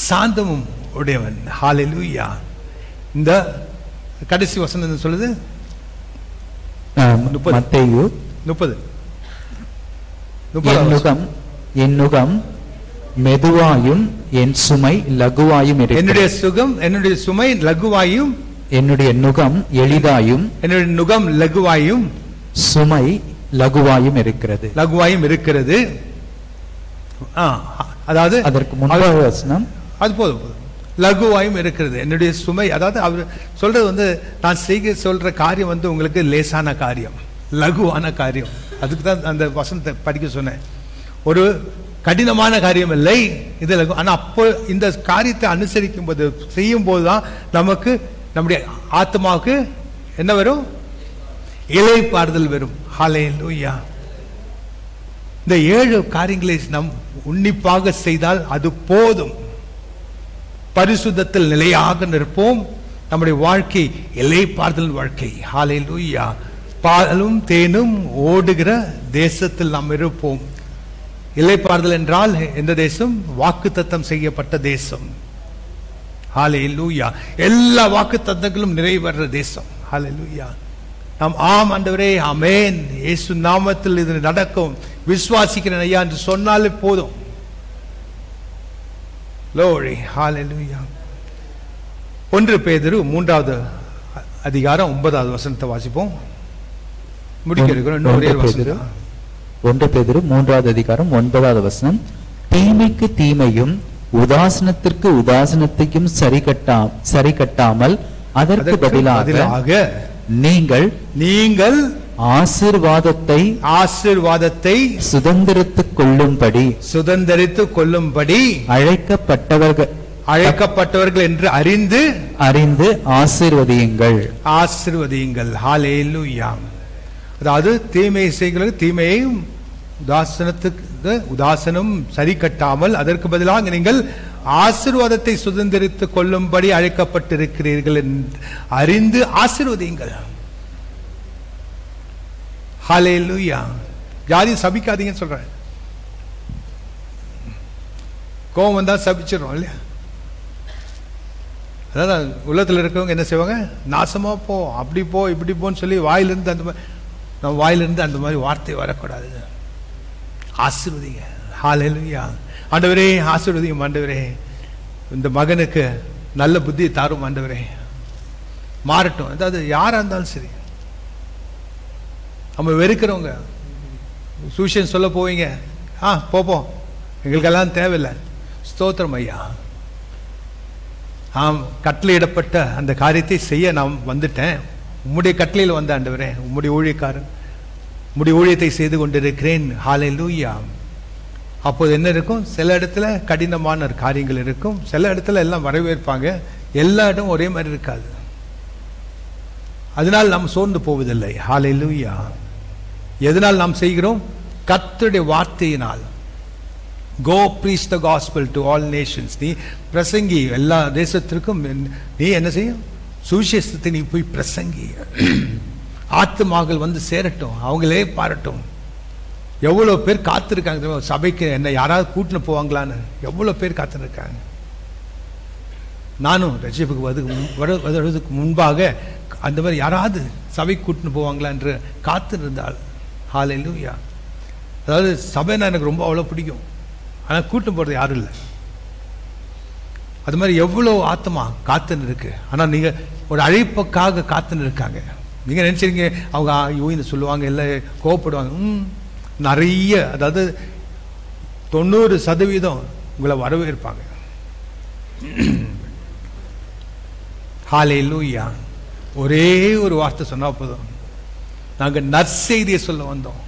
சாந்தமும் உடையவன். ஹல்லேலூயா. இந்த கடைசி வசனம் சொல்லுது மத்தேயு 30. என் நுகம் மெதுவாயும் என் சுமை லகுவாயும் இருக்கிறது. என்னுடைய சுமை லகுவாயும், என்னுடைய நுகம் எளிதாயும், என்னுடைய நுகம் லகுவாயும், சுமை லகுவாயும் இருக்கிறது. அதாவது அதற்கு முன்னாடி வசனம் அது போதும். லகுவாயும் இருக்கிறது என்னுடைய சுமை. அதாவது அவர் சொல்றது நான் சொல்ற காரியம் உங்களுக்கு லேசான காரியம், லகுவான காரியம். அதுக்கு தான் அந்த வசனத்தை படிக்க சொன்னேன். ஒரு கடினமான காரியம் இல்லை இது லகு. ஆனா அப்போ இந்த காரியத்தை அனுசரிக்கும் போது, செய்யும் போதுதான் நமக்கு நம்முடைய ஆத்மாவுக்கு என்ன வரும்? இளைப்பாறுதல் வரும். ஹல்லேலூயா. இந்த 7 காரியங்களை நாம் உன்னிப்பாக செய்தால் அது போதும். பரிசுத்தத்தில் நிலையாக நிற்போம். நம்முடைய வாழ்க்கை இளைப்பாறுதல் வாழ்க்கை. ஹல்லேலூயா. பாலும் தேனும் ஓடுகிற தேசத்தில் நாம் இருப்போம். இளைப்பாறுதல் என்றால் எந்த தேசம்? வாக்குத்தத்தம் செய்யப்பட்ட தேசம். ஹல்லேலூயா. எல்லா வாக்குத்தத்தங்களும் நிறைவேற தேசம். ஹல்லேலூயா. நாம் ஆம் ஆண்டவரே, ஆமென், இயேசு நாமத்தில் இது நடக்கும், விசுவாசிக்கிறேன் ஐயா என்று சொன்னாலே போதும். Glory. Hallelujah. 1 பேதுரு 3வது அதிகாரம் 9வது வசனத்தை வாசிப்போம். முடிக்க இருக்கிறோம். 1 பேதுரு 3வது அதிகாரம் 9வது வசனம். தீமைக்கு தீமையும் உதாசனத்திற்கு உதாசனத்தையும் சரி கட்டாமல் அதற்கு பதிலாக நீங்கள் ஆசீர்வாதத்தை சுதந்திரித்துக் கொள்ளும்படி அழைக்கப்பட்டவர்கள் என்று அறிந்து ஆசீர்வதியுங்கள். ஹல்லேலூயா. அதாவது தீமை செய்கிறது, தீமையையும் உதாசனம் சரி கட்டாமல் அதற்கு பதிலாக நீங்கள் ஆசீர்வாதத்தை சுதந்திரித்துக் கொள்ளும்படி அழைக்கப்பட்டிருக்கிறீர்கள் அறிந்து ஆசீர்வதியுங்கள். ஹல்லேலூயா. ஜாதி சபிக்காதீங்கன்னு சொல்றேன். கோபம் வந்தா சபிச்சிடும் இல்லையா? அதான் உலகத்தில் இருக்கவங்க என்ன செய்வாங்க? நாசமா போ, அப்படி போ, இப்படி போன்னு சொல்லி வாயிலிருந்து அந்த மாதிரி, நம்ம வாயிலிருந்து அந்த மாதிரி வார்த்தை வரக்கூடாது. ஆசீர்வதிங்க. ஹல்லேலூயா. ஆண்டவரே ஆசீர்வதியும். ஆண்டவரே இந்த மகனுக்கு நல்ல புத்தி தாரும். ஆண்டவரே மாறட்டும். அதாவது யாரா இருந்தாலும் சரி, நம்ம வெறுக்கிறவங்க சூஷன் சொல்ல போவீங்க, போப்போம், எங்களுக்கெல்லாம் தேவையில்லை. ஸ்தோத்திரம் ஐயா. கட்டளையிடப்பட்ட அந்த காரியத்தை செய்ய நான் வந்துட்டேன். உம்முடைய கட்டளையில் வந்த ஆண்டவரே, உம்முடைய ஊழியக்காரன், உம்முடைய ஊழியத்தை செய்து கொண்டிருக்கிறேன். ஹல்லேலூயா. அப்போது என்ன இருக்கும்? சில இடத்துல கடினமான காரியங்கள் இருக்கும், சில இடத்துல எல்லாம் வரவேற்பாங்க, எல்லா இடம் ஒரே மாதிரி இருக்காது. அதனால் நாம் சோர்ந்து போவதில்லை. ஹல்லேலூயா. எதனால் நாம் செய்கிறோம்? கர்த்தருடைய வார்த்தையினால். Go preach the gospel to all nations. நீ பிரசங்கி, எல்லா தேசத்திற்கும் நீ என்ன செய்யும்? சுவிசேஷத்தை நீ போய் பிரசங்கி. ஆத்துமாக்கள் வந்து சேரட்டும், அவங்களே பாரட்டும். எவ்வளோ பேர் காத்திருக்காங்க சபைக்கு, என்ன யாராவது கூட்டின்னு போவாங்களான்னு எவ்வளோ பேர் காத்திருக்காங்க. நானும் ரட்சிப்புக்கு வருவதற்கு முன்பாக அந்த மாதிரி யாராவது சபை கூட்டின்னு போவாங்களா என்று காத்திருந்தால் ஹல்லேலூயா. அதாவது சபைனா எனக்கு ரொம்ப அவ்வளோ பிடிக்கும், ஆனால் கூட்டம் போகிறது யாரும் இல்லை. அது மாதிரி எவ்வளோ ஆத்மா காத்துன்னு இருக்கு, ஆனால் நீங்கள் ஒரு அழைப்புக்காக காத்துன்னு இருக்காங்க. நீங்கள் நினச்சிருங்க அவங்க யூன்னு சொல்லுவாங்க, இல்லை கோவப்படுவாங்க. நிறைய, அதாவது 90% உங்களை வரவேற்பாங்க. ஹல்லேலூயா. ஒரே ஒரு வார்த்தை சொன்னா போதும், நாங்கள் நற்செய்தியை சொல்ல வந்தோம்.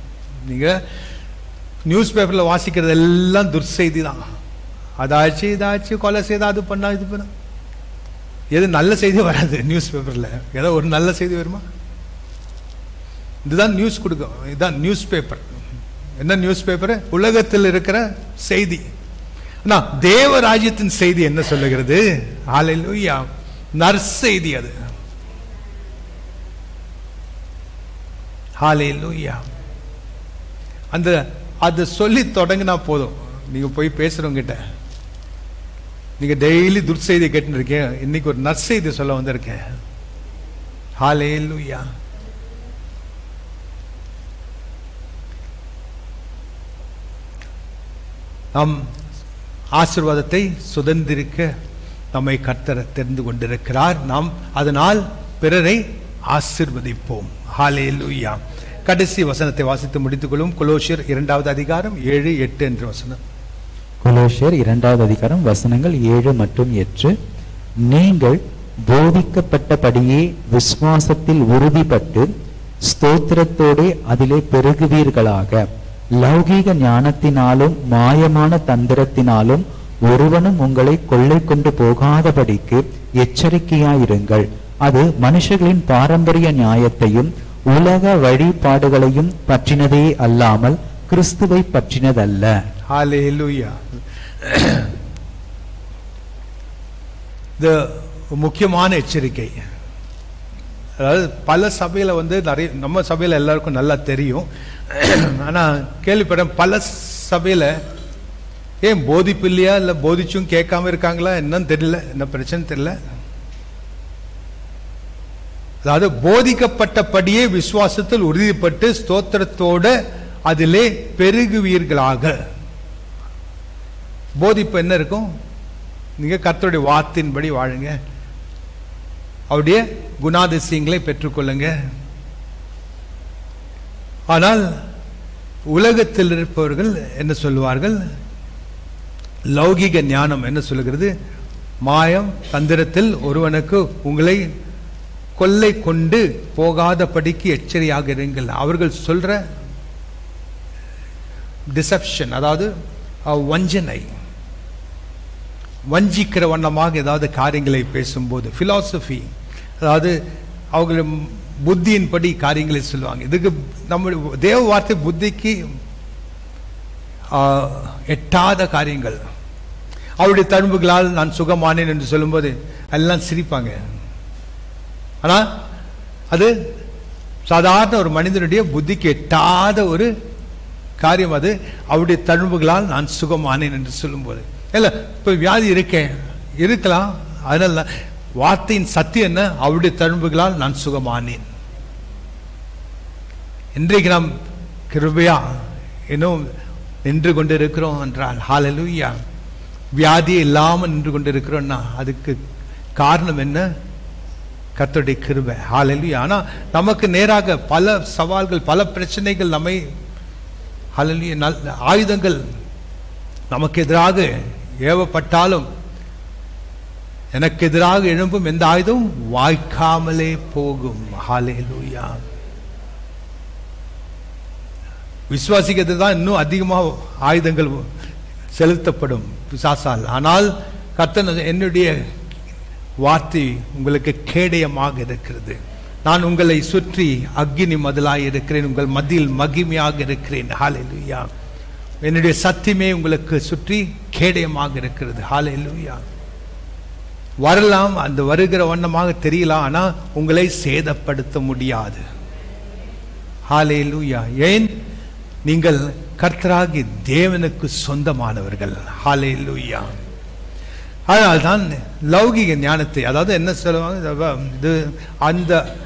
நீங்கள் நியூஸ் பேப்பரில் வாசிக்கிறது எல்லாம் துர்செய்தி தான். அதாச்சு இதாச்சு, கொலை செய்தா, அது பண்ணா இது பண்ண, எது நல்ல செய்தி வராது நியூஸ் பேப்பரில். ஏதோ ஒரு நல்ல செய்தி வருமா? இதுதான் நியூஸ் கொடுக்கும், இதுதான் நியூஸ் பேப்பர். என்ன நியூஸ் பேப்பர்? உலகத்தில் இருக்கிற செய்தி. தேவராஜ்யத்தின் செய்தி என்ன சொல்லுகிறது? ஹல்லேலூயா, நற்செய்தி அது. ஹல்லேலூயா. அந்த அது சொல்லி தொடங்கினா போதும், நீங்க போய் பேசுறவங்க கிட்ட, நீங்க டெய்லி துர்செய்தி கேட்டு இருக்கேன், இன்னைக்கு ஒரு நற்செய்தி சொல்ல வந்திருக்கேன். ஹல்லேலூயா. நம் ஆசீர்வாதத்தை சுதந்திரிக்க நம்மை கர்த்தர் தெரிந்து கொண்டிருக்கிறார். நாம் அதனால் பிறரை ஆசீர்வதிப்போம். ஹல்லேலூயா. கடைசி வசனத்தை வாசித்து முடித்துக் கொள்ளும். கொலோசியர் 2வது அதிகாரம் 7, 8 என்ற வசனம். கொலோசியர் 2வது அதிகாரம் வசனங்கள் 7 மற்றும் 8. நீங்கள் போதிக்கப்பட்டபடியே விசுவாசத்தில் உறுதிப்பட்டு ஸ்தோத்திரத்தோடே அதிலே பெருகுவீர்களாக. லௌகீக ஞானத்தினாலும் மாயமான தந்திரத்தினாலும் ஒருவனும் உங்களை கொள்ளை கொண்டு போகாதபடிக்கு எச்சரிக்கையாயிருங்கள். அது மனுஷர்களின் பாரம்பரிய நியாயத்தையும் உலக வழிபாடுகளையும் பற்றினதே அல்லாமல் கிறிஸ்துவை பற்றினதல்ல. ஹல்லேலூயா. இது முக்கியமான எச்சரிக்கை. அதாவது பல சபையில் நிறைய, நம்ம சபையில் எல்லாருக்கும் நல்லா தெரியும், ஆனால் கேள்விப்பட்டேன் பல சபையில் ஏன் போதிப்பு இல்லையா, இல்லை போதிச்சும் கேட்காம இருக்காங்களா என்னன்னு தெரியல, என்ன பிரச்சனை தெரியல. அதாவது போதிக்கப்பட்டபடியே விசுவாசத்தில் உறுதிப்பட்டு ஸ்தோத்திரத்தோட அதிலே பெருகுவீர்களாக. போதிப்பு என்ன இருக்கும்? நீங்க கர்த்தருடைய வார்த்தையின்படி வாழுங்க, அவருடைய குணாதிசயங்களை பெற்றுக்கொள்ளுங்க. ஆனால் உலகத்தில் இருப்பவர்கள் என்ன சொல்லுவார்கள்? லௌகிக ஞானம் என்ன சொல்லுகிறது? மாயம் தந்திரத்தில் ஒருவனுக்கு உங்களை கொள்ளை கொண்டு போகாதபடிக்கு எச்சரியாக இருங்கள். அவர்கள் சொல்ற டிசெப்ஷன், அதாவது வஞ்சனை, வஞ்சிக்கிற வண்ணமாக ஏதாவது காரியங்களை பேசும்போது, பிலாசபி, அதாவது அவர்கள் புத்தியின்படி காரியங்களை சொல்லுவாங்க. இதுக்கு நம்ம தேவ வார்த்தை புத்திக்கு எட்டாத காரியங்கள். அவருடைய தழும்புகளால் நான் சுகமானேன் என்று சொல்லும்போது எல்லாம் சிரிப்பாங்க. ஆனால் அது சாதாரண ஒரு மனிதனுடைய புத்திக்கு எட்டாத ஒரு காரியம். அது அவருடைய தழும்புகளால் நான் சுகமானேன் என்று சொல்லும்போது, இல்லை இப்போ வியாதி இருக்கலாம், அதனால வார்த்தையின் சத்தியம் என்ன? அவருடைய தழும்புகளால் நான் சுகமானேன். இன்றைக்கு நாம் கிருபையா இன்னும் நின்று கொண்டு இருக்கிறோம் என்றால், ஹல்லேலூயா, வியாதி இல்லாமல் நின்று கொண்டு இருக்கிறோம்னா அதுக்கு காரணம் என்ன? கர்த்தருடைய கிருபை. ஹல்லேலூயா. ஆனால் நமக்கு நேராக பல சவால்கள், பல பிரச்சனைகள் நம்மை, ஹல்லேலூயா, ஆயுதங்கள் நமக்கு எதிராக ஏவப்பட்டாலும் எனக்கு எதிராக எழும்பும் எந்த ஆயுதம் வாய்க்காமலே போகும். ஹல்லேலூயா. விசுவாசிக்கிறது தான் இன்னும் அதிகமாக ஆயுதங்கள் செலுத்தப்படும் பிசாசால். ஆனால் கர்த்தர், என்னுடைய வார்த்தை உங்களுக்கு கேடயமாக இருக்கிறது, நான் உங்களை சுற்றி அக்கினி மதிலாய் இருக்கிறேன், உங்கள் மத்தியில் மகிமையாக இருக்கிறேன். ஹல்லேலூயா. என்னுடைய சத்தியமே உங்களுக்கு சுற்றி கேடயமாக இருக்கிறது. ஹல்லேலூயா. வரலாம், அந்த வருகிற வண்ணமாக தெரியலாம், ஆனால் உங்களை சேதப்படுத்த முடியாது. ஹல்லேலூயா. ஏன்? நீங்கள் கர்த்தராகிய தேவனுக்கு சொந்தமானவர்கள். ஹல்லேலூயா. அதனால்தான் லௌகிக ஞானத்தை, அதாவது என்ன சொல்லுவாங்க, இது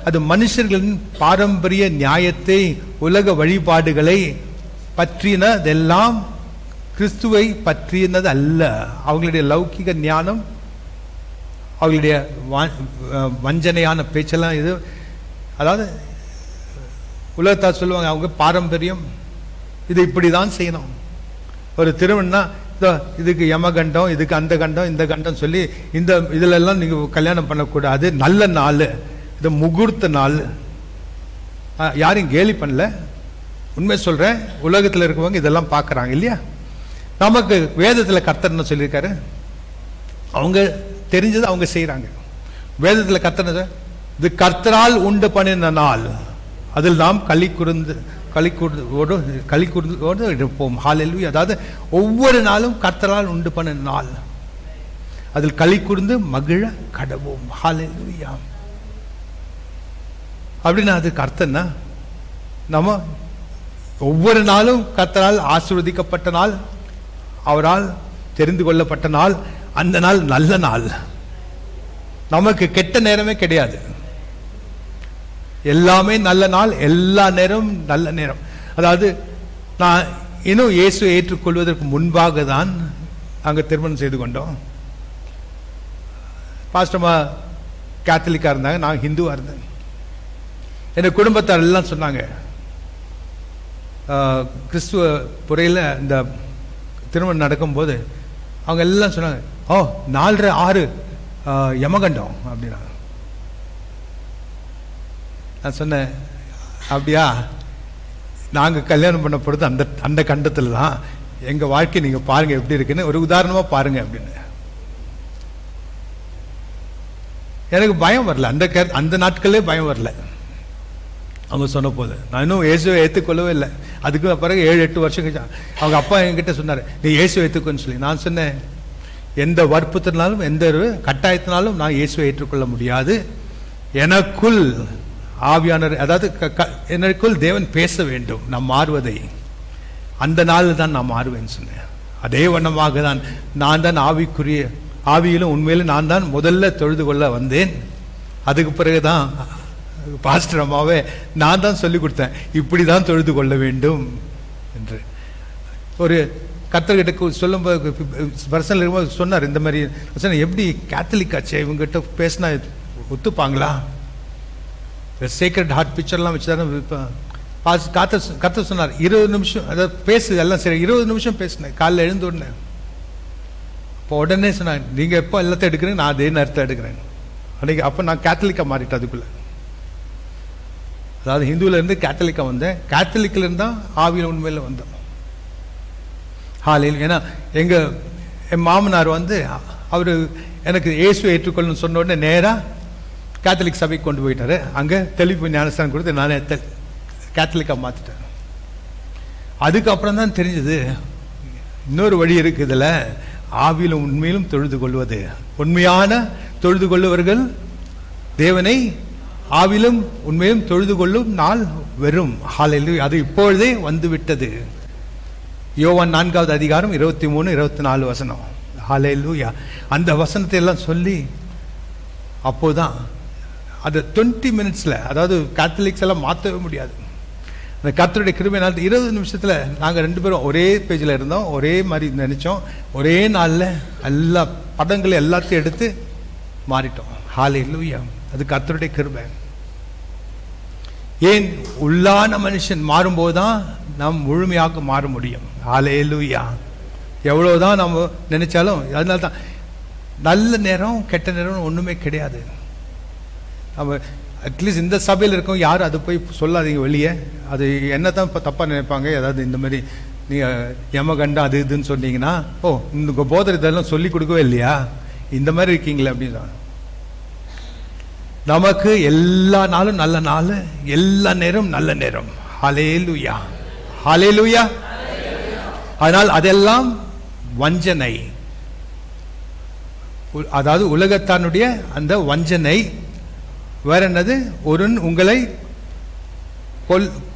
அது மனுஷர்களின் பாரம்பரிய நியாயத்தை, உலக வழிபாடுகளை பற்றினதெல்லாம் கிறிஸ்துவை பற்றினது அல்ல. அவங்களுடைய லௌகிக ஞானம், அவங்களுடைய வஞ்சனையான பேச்செல்லாம் இது. அதாவது உலகத்தார் சொல்லுவாங்க அவங்க பாரம்பரியம், இது இப்படி தான் செய்யணும். ஒரு திருமணம்னா இதுக்கு யமகண்டம், இதுக்கு அந்த கண்டம், இந்த கண்டம் சொல்லி இதிலெல்லாம் நீங்கள் கல்யாணம் பண்ணக்கூடாது, நல்ல நாள், இது முகூர்த்த நாள். யாரையும் கேலி பண்ணல, உண்மை சொல்கிறேன். உலகத்தில் இருக்கவங்க இதெல்லாம் பார்க்குறாங்க இல்லையா? நமக்கு வேதத்தில் கர்த்தர் என்ன சொல்லியிருக்காரு, அவங்க தெரிஞ்சது அவங்க செய்கிறாங்க. வேதத்தில் கர்த்தர் இது கர்த்தரால் உண்டு பண்ணின நாள், அதில் நாம் களி கூர்ந்து இருப்போம். ஹல்லேலூயா. அதாவது ஒவ்வொரு நாளும் கர்த்தரால் உண்டு பண்ணின நாள், அதில் களி கூர்ந்து மகிழ கடவோம். ஹல்லேலூயா. அப்படின்னா அது கர்த்தர்னா நம்ம ஒவ்வொரு நாளும் கர்த்தரால் ஆசீர்வதிக்கப்பட்ட நாள், அவரால் தெரிந்து கொள்ளப்பட்ட நாள். அந்த நாள் நல்ல நாள், நமக்கு கெட்ட நேரமே கிடையாது. எல்லாமே நல்ல நாள், எல்லா நேரம் நல்ல நேரம். அதாவது நான் இன்னும் இயேசு ஏற்றுக்கொள்வதற்கு முன்பாக தான் நாங்கள் திருமணம் செய்து கொண்டோம். பாஸ்டர்மா கேத்தலிக்காக இருந்தாங்க, நான் ஹிந்துவாக இருந்தேன். என் குடும்பத்தார் எல்லாம் சொன்னாங்க, கிறிஸ்துவ புறையில் இந்த திருமணம் நடக்கும்போது அவங்க எல்லாம் சொன்னாங்க, ஓ 4:30 யமகண்டம் அப்படின்னா. நான் சொன்னேன், அப்படியா, நாங்கள் கல்யாணம் பண்ண பொழுது அந்த கண்டத்தில் தான். எங்கள் வாழ்க்கை நீங்கள் பாருங்கள் எப்படி இருக்குன்னு, ஒரு உதாரணமாக பாருங்க அப்படின்னு. எனக்கு பயம் வரல, அந்த நாட்களே பயம் வரல அவங்க சொன்ன போது. நான் இன்னும் இயேசுவை ஏற்றுக்கொள்ளவே இல்லை. அதுக்கு பிறகு 7-8 வருஷம் கழிச்சு அவங்க அப்பா என்கிட்ட சொன்னார், நீ இயேசுவை ஏற்றுக்கொன்னு சொல்லி. நான் சொன்னேன், எந்த வற்புறுத்தினாலும் எந்த கட்டாயத்தினாலும் நான் இயேசுவை ஏற்றுக்கொள்ள முடியாது. எனக்குள் ஆவியானவர், அதாவது எனக்குள் தேவன் பேச வேண்டும் நான் மாறுவதை. அந்த நாள் தான் நான் மாறுவேன்னு சொன்னேன். அதே வண்ணமாக தான் நான் தான் ஆவியிலும் உண்மையிலும் நான் தான் முதல்ல தொழுது கொள்ள வந்தேன். அதுக்கு பிறகுதான் பாஸ்டர் அம்மாவே நான் தான் சொல்லிக் கொடுத்தேன், இப்படி தான் தொழுது கொள்ள வேண்டும் என்று. ஒரு கர்த்தர்கிட்ட சொல்லும்போது பர்சனல் இருக்கும்போது சொன்னார், இந்த மாதிரி சொன்ன, எப்படி கேத்தலிக் ஆச்சு, இவங்ககிட்ட பேசினா ஒத்துப்பாங்களா? சேக்ரெட் ஹார்ட் பிக்சர்லாம் வச்சுதான் கர்த்தர் சொன்னார், 20 நிமிஷம் அதாவது பேசு, எல்லாம் சரி. 20 நிமிஷம் பேசினேன் காலையில் எழுந்து உடனே. இப்போ உடனே சொன்னாங்க, நீங்கள் எப்போ எல்லாத்தையும் எடுக்கிறீங்க, நான் அதே நேரத்தை எடுக்கிறேன். அன்றைக்கி அப்போ நான் கேத்தலிக்காக மாறிட்டேன். அதுக்குள்ளே அதாவது ஹிந்துவிலேருந்து கேத்தலிக்காக வந்தேன், கேத்தலிக்கிலேருந்து தான் ஆவியில் உண்மையில் வந்தோம். ஏன்னா என் மாமனார் அவர் எனக்கு இயேசுவை ஏற்றுக்கொள்ளணும்னு சொன்ன உடனே நேராக கேத்தலிக் சபைக்கு கொண்டு போயிட்டாரு. அங்கே தெளிவு ஞானஸ்தானம் கொடுத்து நானே கேத்தலிக்காக மாற்றிட்டேன். அதுக்கப்புறம் தான் தெரிஞ்சது இன்னொரு வழி இருக்குது இதில், ஆவியிலும் உண்மையிலும் தொழுது கொள்வது. உண்மையான தொழுது கொள்ளுவர்கள் தேவனை ஆவிலும் உண்மையிலும் தொழுது கொள்ளும் நாள் வெறும். ஹல்லேலூயா. அது இப்பொழுதே வந்து விட்டது. யோவான் 4வது அதிகாரம் 23-24 வசனம். ஹல்லேலூயா. அந்த வசனத்தை எல்லாம் சொல்லி அப்போதான் அது 20 மினிட்ஸில், அதாவது கேத்தலிக்ஸ் எல்லாம் மாற்றவே முடியாது. அந்த கர்த்தருடைய கிருபையினால் 20 நிமிஷத்தில் நாங்கள் 2 பேரும் ஒரே பேஜில் இருந்தோம், ஒரே மாதிரி நினைச்சோம். ஒரே நாளில் எல்லா படங்களை எல்லாத்தையும் எடுத்து மாறிட்டோம். ஹல்லேலூயா. அது கர்த்தருடைய கிருபை. ஏன் உள்ளான மனுஷன் மாறும்போது தான் நாம் முழுமையாக மாற முடியும். ஹல்லேலூயா. எவ்வளோதான் நம்ம நினைச்சாலும், அதனால தான் நல்ல நேரம் கெட்ட நேரம் ஒன்றுமே கிடையாது. நம்ம அட்லீஸ்ட் இந்த சபையில் இருக்கோம், யாரும் அதை போய் சொல்லாதீங்க வெளியே. அது என்ன தான் இப்போ தப்பாக நினைப்பாங்க. அதாவது இந்த மாதிரி நீங்கள் யமகண்டம் அது இதுன்னு சொன்னீங்கன்னா, ஓ இந்த போதர் இதெல்லாம் சொல்லி கொடுக்கவே இல்லையா, இந்த மாதிரி இருக்கீங்களே அப்படின்னு. நமக்கு எல்லா நாளும் நல்ல நாள், எல்லா நேரம் நல்ல நேரம். ஹல்லேலூயா. ஹல்லேலூயா. அதனால் அதெல்லாம் வஞ்சனை, அதாவது உலகத்தானுடைய அந்த வஞ்சனை. வேற என்னது? உங்களை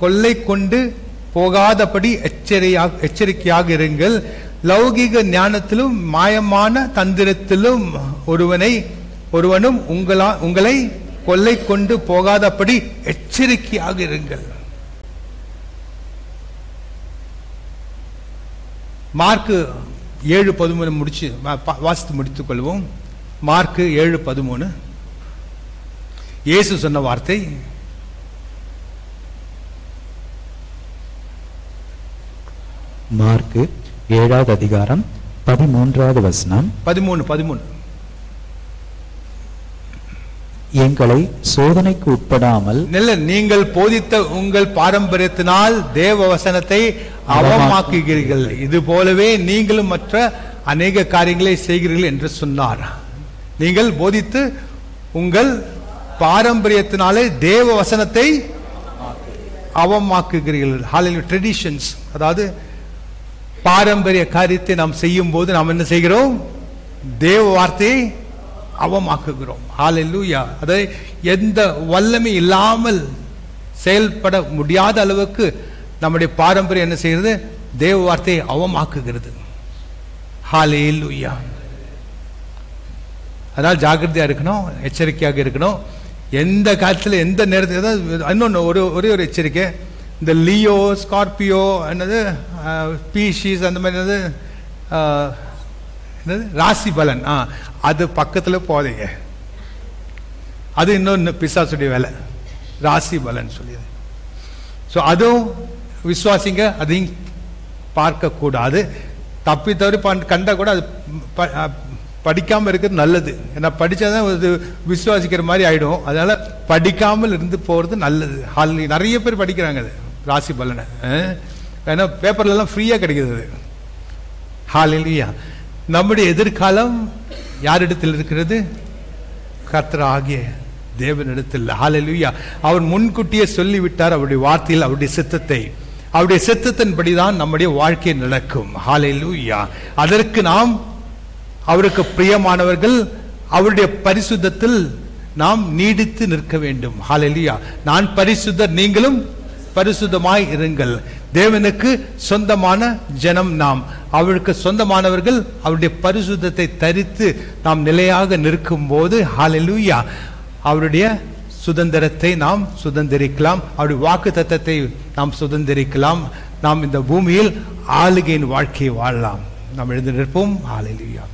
கொள்ளை கொண்டு போகாதபடி எச்சரிக்கையாக இருங்கள். லௌகிக ஞானத்திலும் மாயமான தந்திரத்திலும் ஒருவனும் உங்களை கொள்ளை கொண்டு போகாதபடி எச்சரிக்கையாக இருங்கள். மார்க் 7:13 முடிச்சு வாசித்து முடித்துக் கொள்வோம். மார்க் 7:13 இயேசு சொன்ன வார்த்தை. மார்க் 7வது அதிகாரம் 13வது வசனம். 13 எங்களை சோதனைக்கு உட்படாமல் நீங்கள் போதித்த உங்கள் பாரம்பரியத்தினால் தேவ வசனத்தை அவமாக்குகிறீர்கள், இது போலவே நீங்களும் மற்ற அநேக காரியங்களை செய்கிறீர்கள் என்று சொன்னார். நீங்கள் போதித்து உங்கள் பாரம்பரியத்தினாலே தேவ வசனத்தை அவமாக்குகிறீர்கள். ஹalleluya. ட்ரெடிஷன்ஸ், அதாவது பாரம்பரிய காரியத்தை நாம் செய்யும் போது நாம் என்ன செய்கிறோம்? தேவ வார்த்தையை அவமாக்குகிறோம். ஹalleluya. அதை எந்த வல்லமை இல்லாமல் செயல்பட முடியாத அளவுக்கு நம்முடைய பாரம்பரியம் என்ன செய்கிறது? தேவ வார்த்தையை அவமாக்குகிறது. ஹalleluya. அதனால் ஜாக்கிரதையா இருக்கணும், எச்சரிக்கையாக இருக்கணும். எந்த காலத்தில் எந்த நேரத்தில். இன்னொன்று ஒரே ஒரு எச்சரிக்கை, இந்த லியோ ஸ்கார்பியோ என்னது பீஷீஸ் அந்த மாதிரி என்னது ராசி பலன், அது பக்கத்தில் போதீங்க. அது இன்னொன்று பிசாசுடைய வேலை, ராசி பலன் சொல்லியது. ஸோ அதுவும் விசுவாசிங்க அதையும் பார்க்கக்கூடாது. தப்பி தவறி கண்டா கூட அது படிக்காமல் இருக்கிறது நல்லது. ஏன்னா படித்தாதான் அது விசுவாசிக்கிற மாதிரி ஆகிடும். அதனால படிக்காமல் இருந்து போகிறது நல்லது. நிறைய பேர் படிக்கிறாங்க அது ராசி பலனை. ஏன்னா பேப்பர்லாம் ஃப்ரீயாக கிடைக்கிது அது. ஹalleluya. நம்முடைய எதிர்காலம் யாரிடத்தில் இருக்கிறது? கர்த்தராகிய தேவனிடத்தில். ஹalleluya. அவர் முன்கூட்டியே சொல்லிவிட்டார் அவருடைய வார்த்தையில் அவருடைய சித்தத்தை. அவருடைய சித்தத்தின்படிதான் நம்முடைய வாழ்க்கை நடக்கும். ஹalleluya. அதற்கு நாம் அவருக்கு பிரியமானவர்கள், அவருடைய பரிசுத்தத்தில் நாம் நீடித்து நிற்க வேண்டும். ஹalleluya. நான் பரிசுத்தர், நீங்களும் பரிசுத்தமாய் இருங்கள். தேவனுக்கு சொந்தமான ஜனம் நாம், அவருக்கு சொந்தமானவர்கள். அவருடைய பரிசுத்தத்தை தரித்து நாம் நிலையாக நிற்கும் போது ஹalleluya அவருடைய சுதந்திரத்தை நாம் சுதந்திரிக்கலாம். அவருடைய வாக்கு தத்தத்தை நாம் சுதந்திரிக்கலாம். நாம் இந்த பூமியில் ஆளுகையின் வாழ்க்கையை வாழலாம். நாம் எழுந்து நிற்போம். ஹalleluya.